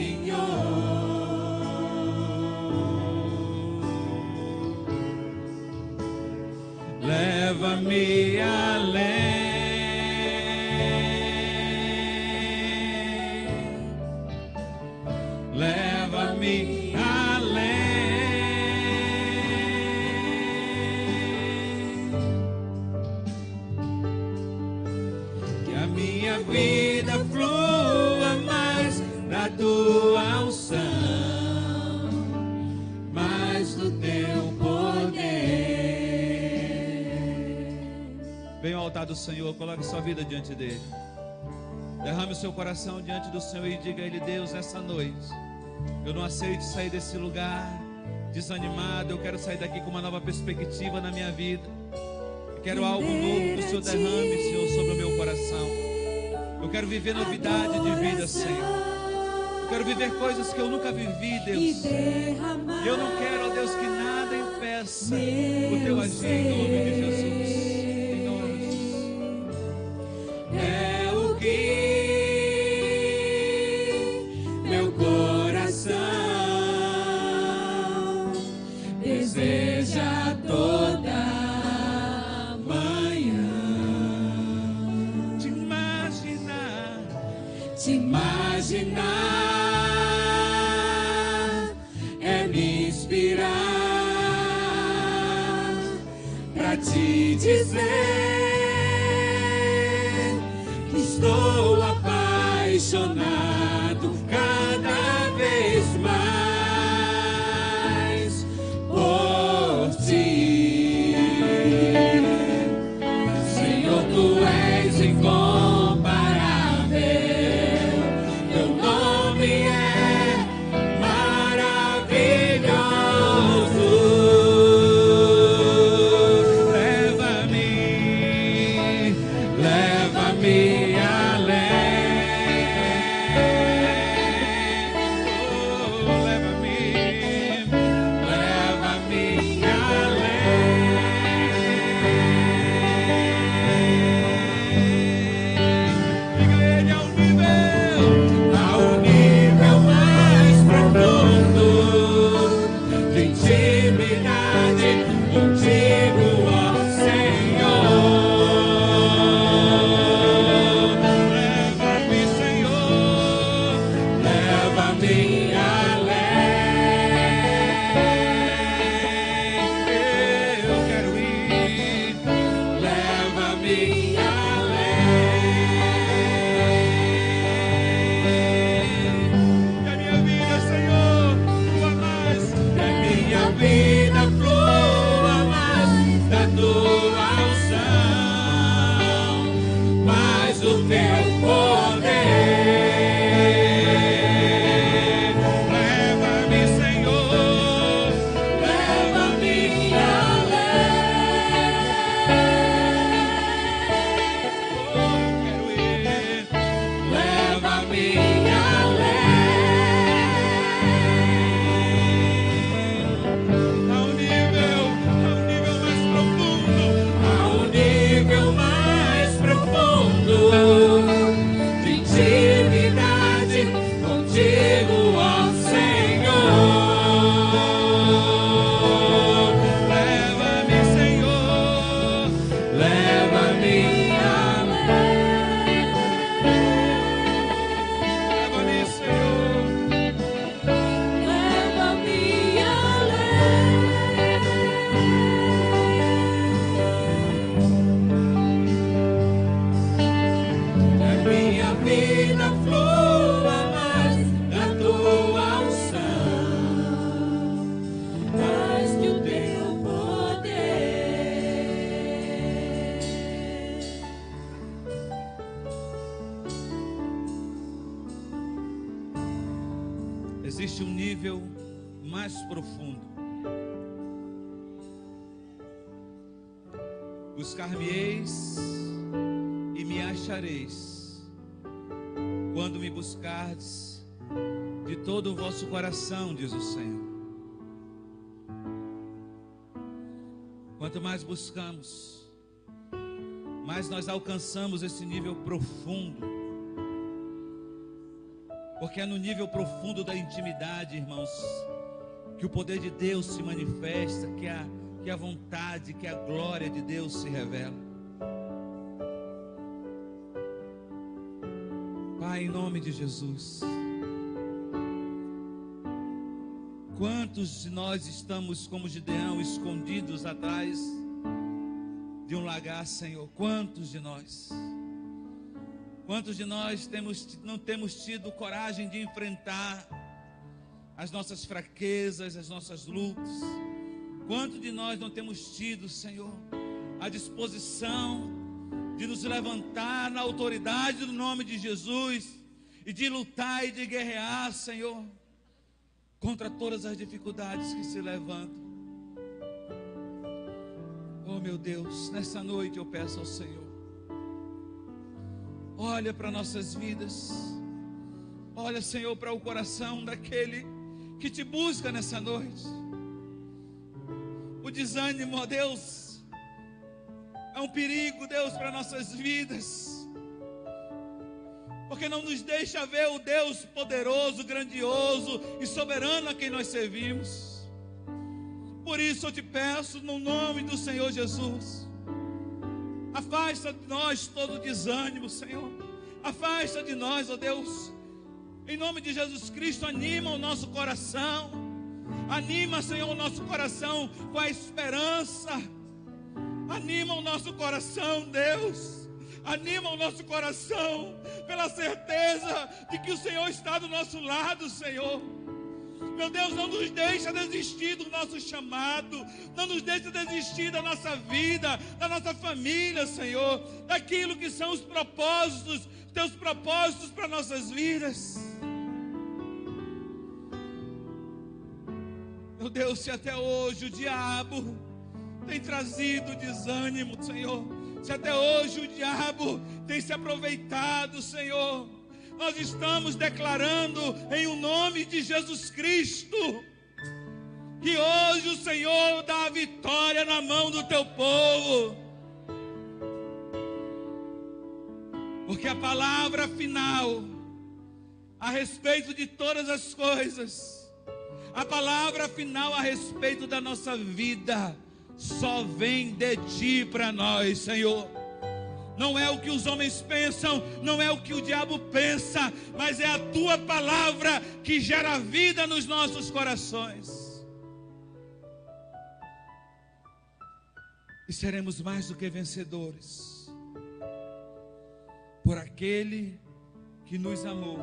Leva-me além, leva-me além. Que a minha vida flua mais da tua unção, mais do teu poder. Venha ao altar do Senhor, coloque sua vida diante dele. Derrame o seu coração diante do Senhor e diga a Ele: Deus, nessa noite eu não aceito sair desse lugar desanimado. Eu quero sair daqui com uma nova perspectiva na minha vida. Eu quero algo novo que o Senhor derrame, Senhor, sobre o meu coração. Eu quero viver novidade de vida, Senhor. Eu quero viver coisas que eu nunca vivi, Deus. E eu não quero, ó Deus, que nada impeça o teu agir, em nome de Jesus. Em nome de Jesus. É o que meu coração deseja toda manhã. Te imaginar é me inspirar pra te dizer que estou apaixonado cada vez mais por ti. Senhor, tu és incomparável, teu nome é maravilhoso. Leva-me existe um nível mais profundo. Buscar-me-eis e me achareis, quando me buscardes de todo o vosso coração, diz o Senhor. Quanto mais buscamos, mais nós alcançamos esse nível profundo. Porque é no nível profundo da intimidade, irmãos, que o poder de Deus se manifesta, que a vontade, que a glória de Deus se revela. Pai, em nome de Jesus, Quantos de nós estamos como Gideão, escondidos atrás de um lagar, Senhor? Quantos de nós? Quantos de nós não temos tido coragem de enfrentar as nossas fraquezas, as nossas lutas? Quantos de nós não temos tido, Senhor, a disposição de nos levantar na autoridade do nome de Jesus e de lutar e de guerrear, Senhor, contra todas as dificuldades que se levantam? Oh, meu Deus, nessa noite eu peço ao Senhor, olha para nossas vidas, olha, Senhor, para o coração daquele que te busca nessa noite. O desânimo, ó Deus, é um perigo, Deus, para nossas vidas, porque não nos deixa ver o Deus poderoso, grandioso e soberano a quem nós servimos. Por isso eu te peço, no nome do Senhor Jesus, afasta de nós todo desânimo, Senhor. Afasta de nós, ó Deus, em nome de Jesus Cristo. Anima o nosso coração. Anima, Senhor, o nosso coração com a esperança. Anima o nosso coração, Deus. Anima o nosso coração pela certeza de que o Senhor está do nosso lado, Senhor. Meu Deus, não nos deixa desistir do nosso chamado, não nos deixa desistir da nossa vida, da nossa família, Senhor, daquilo que são os propósitos, teus propósitos para nossas vidas. Meu Deus, se até hoje o diabo tem trazido desânimo, Senhor, se até hoje o diabo tem se aproveitado, Senhor, nós estamos declarando em o nome de Jesus Cristo que hoje o Senhor dá a vitória na mão do teu povo, porque a palavra final a respeito de todas as coisas, a palavra final a respeito da nossa vida, só vem de ti para nós, Senhor. Não é o que os homens pensam, não é o que o diabo pensa, mas é a tua palavra que gera vida nos nossos corações. E seremos mais do que vencedores por aquele que nos amou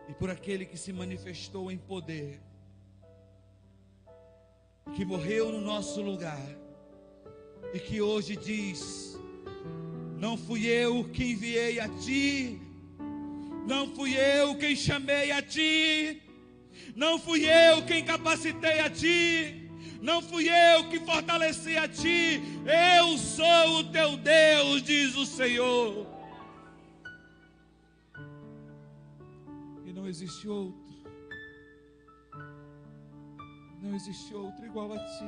e por aquele que se manifestou em poder, que morreu no nosso lugar e que hoje diz: não fui eu quem enviei a ti, não fui eu quem chamei a ti, não fui eu quem capacitei a ti, não fui eu que fortaleci a ti, eu sou o teu Deus, diz o Senhor. E não existe outro, não existe outro igual a ti.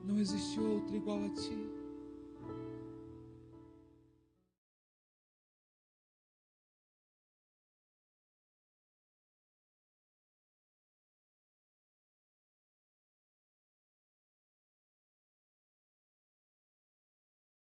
Não existe outro igual a ti.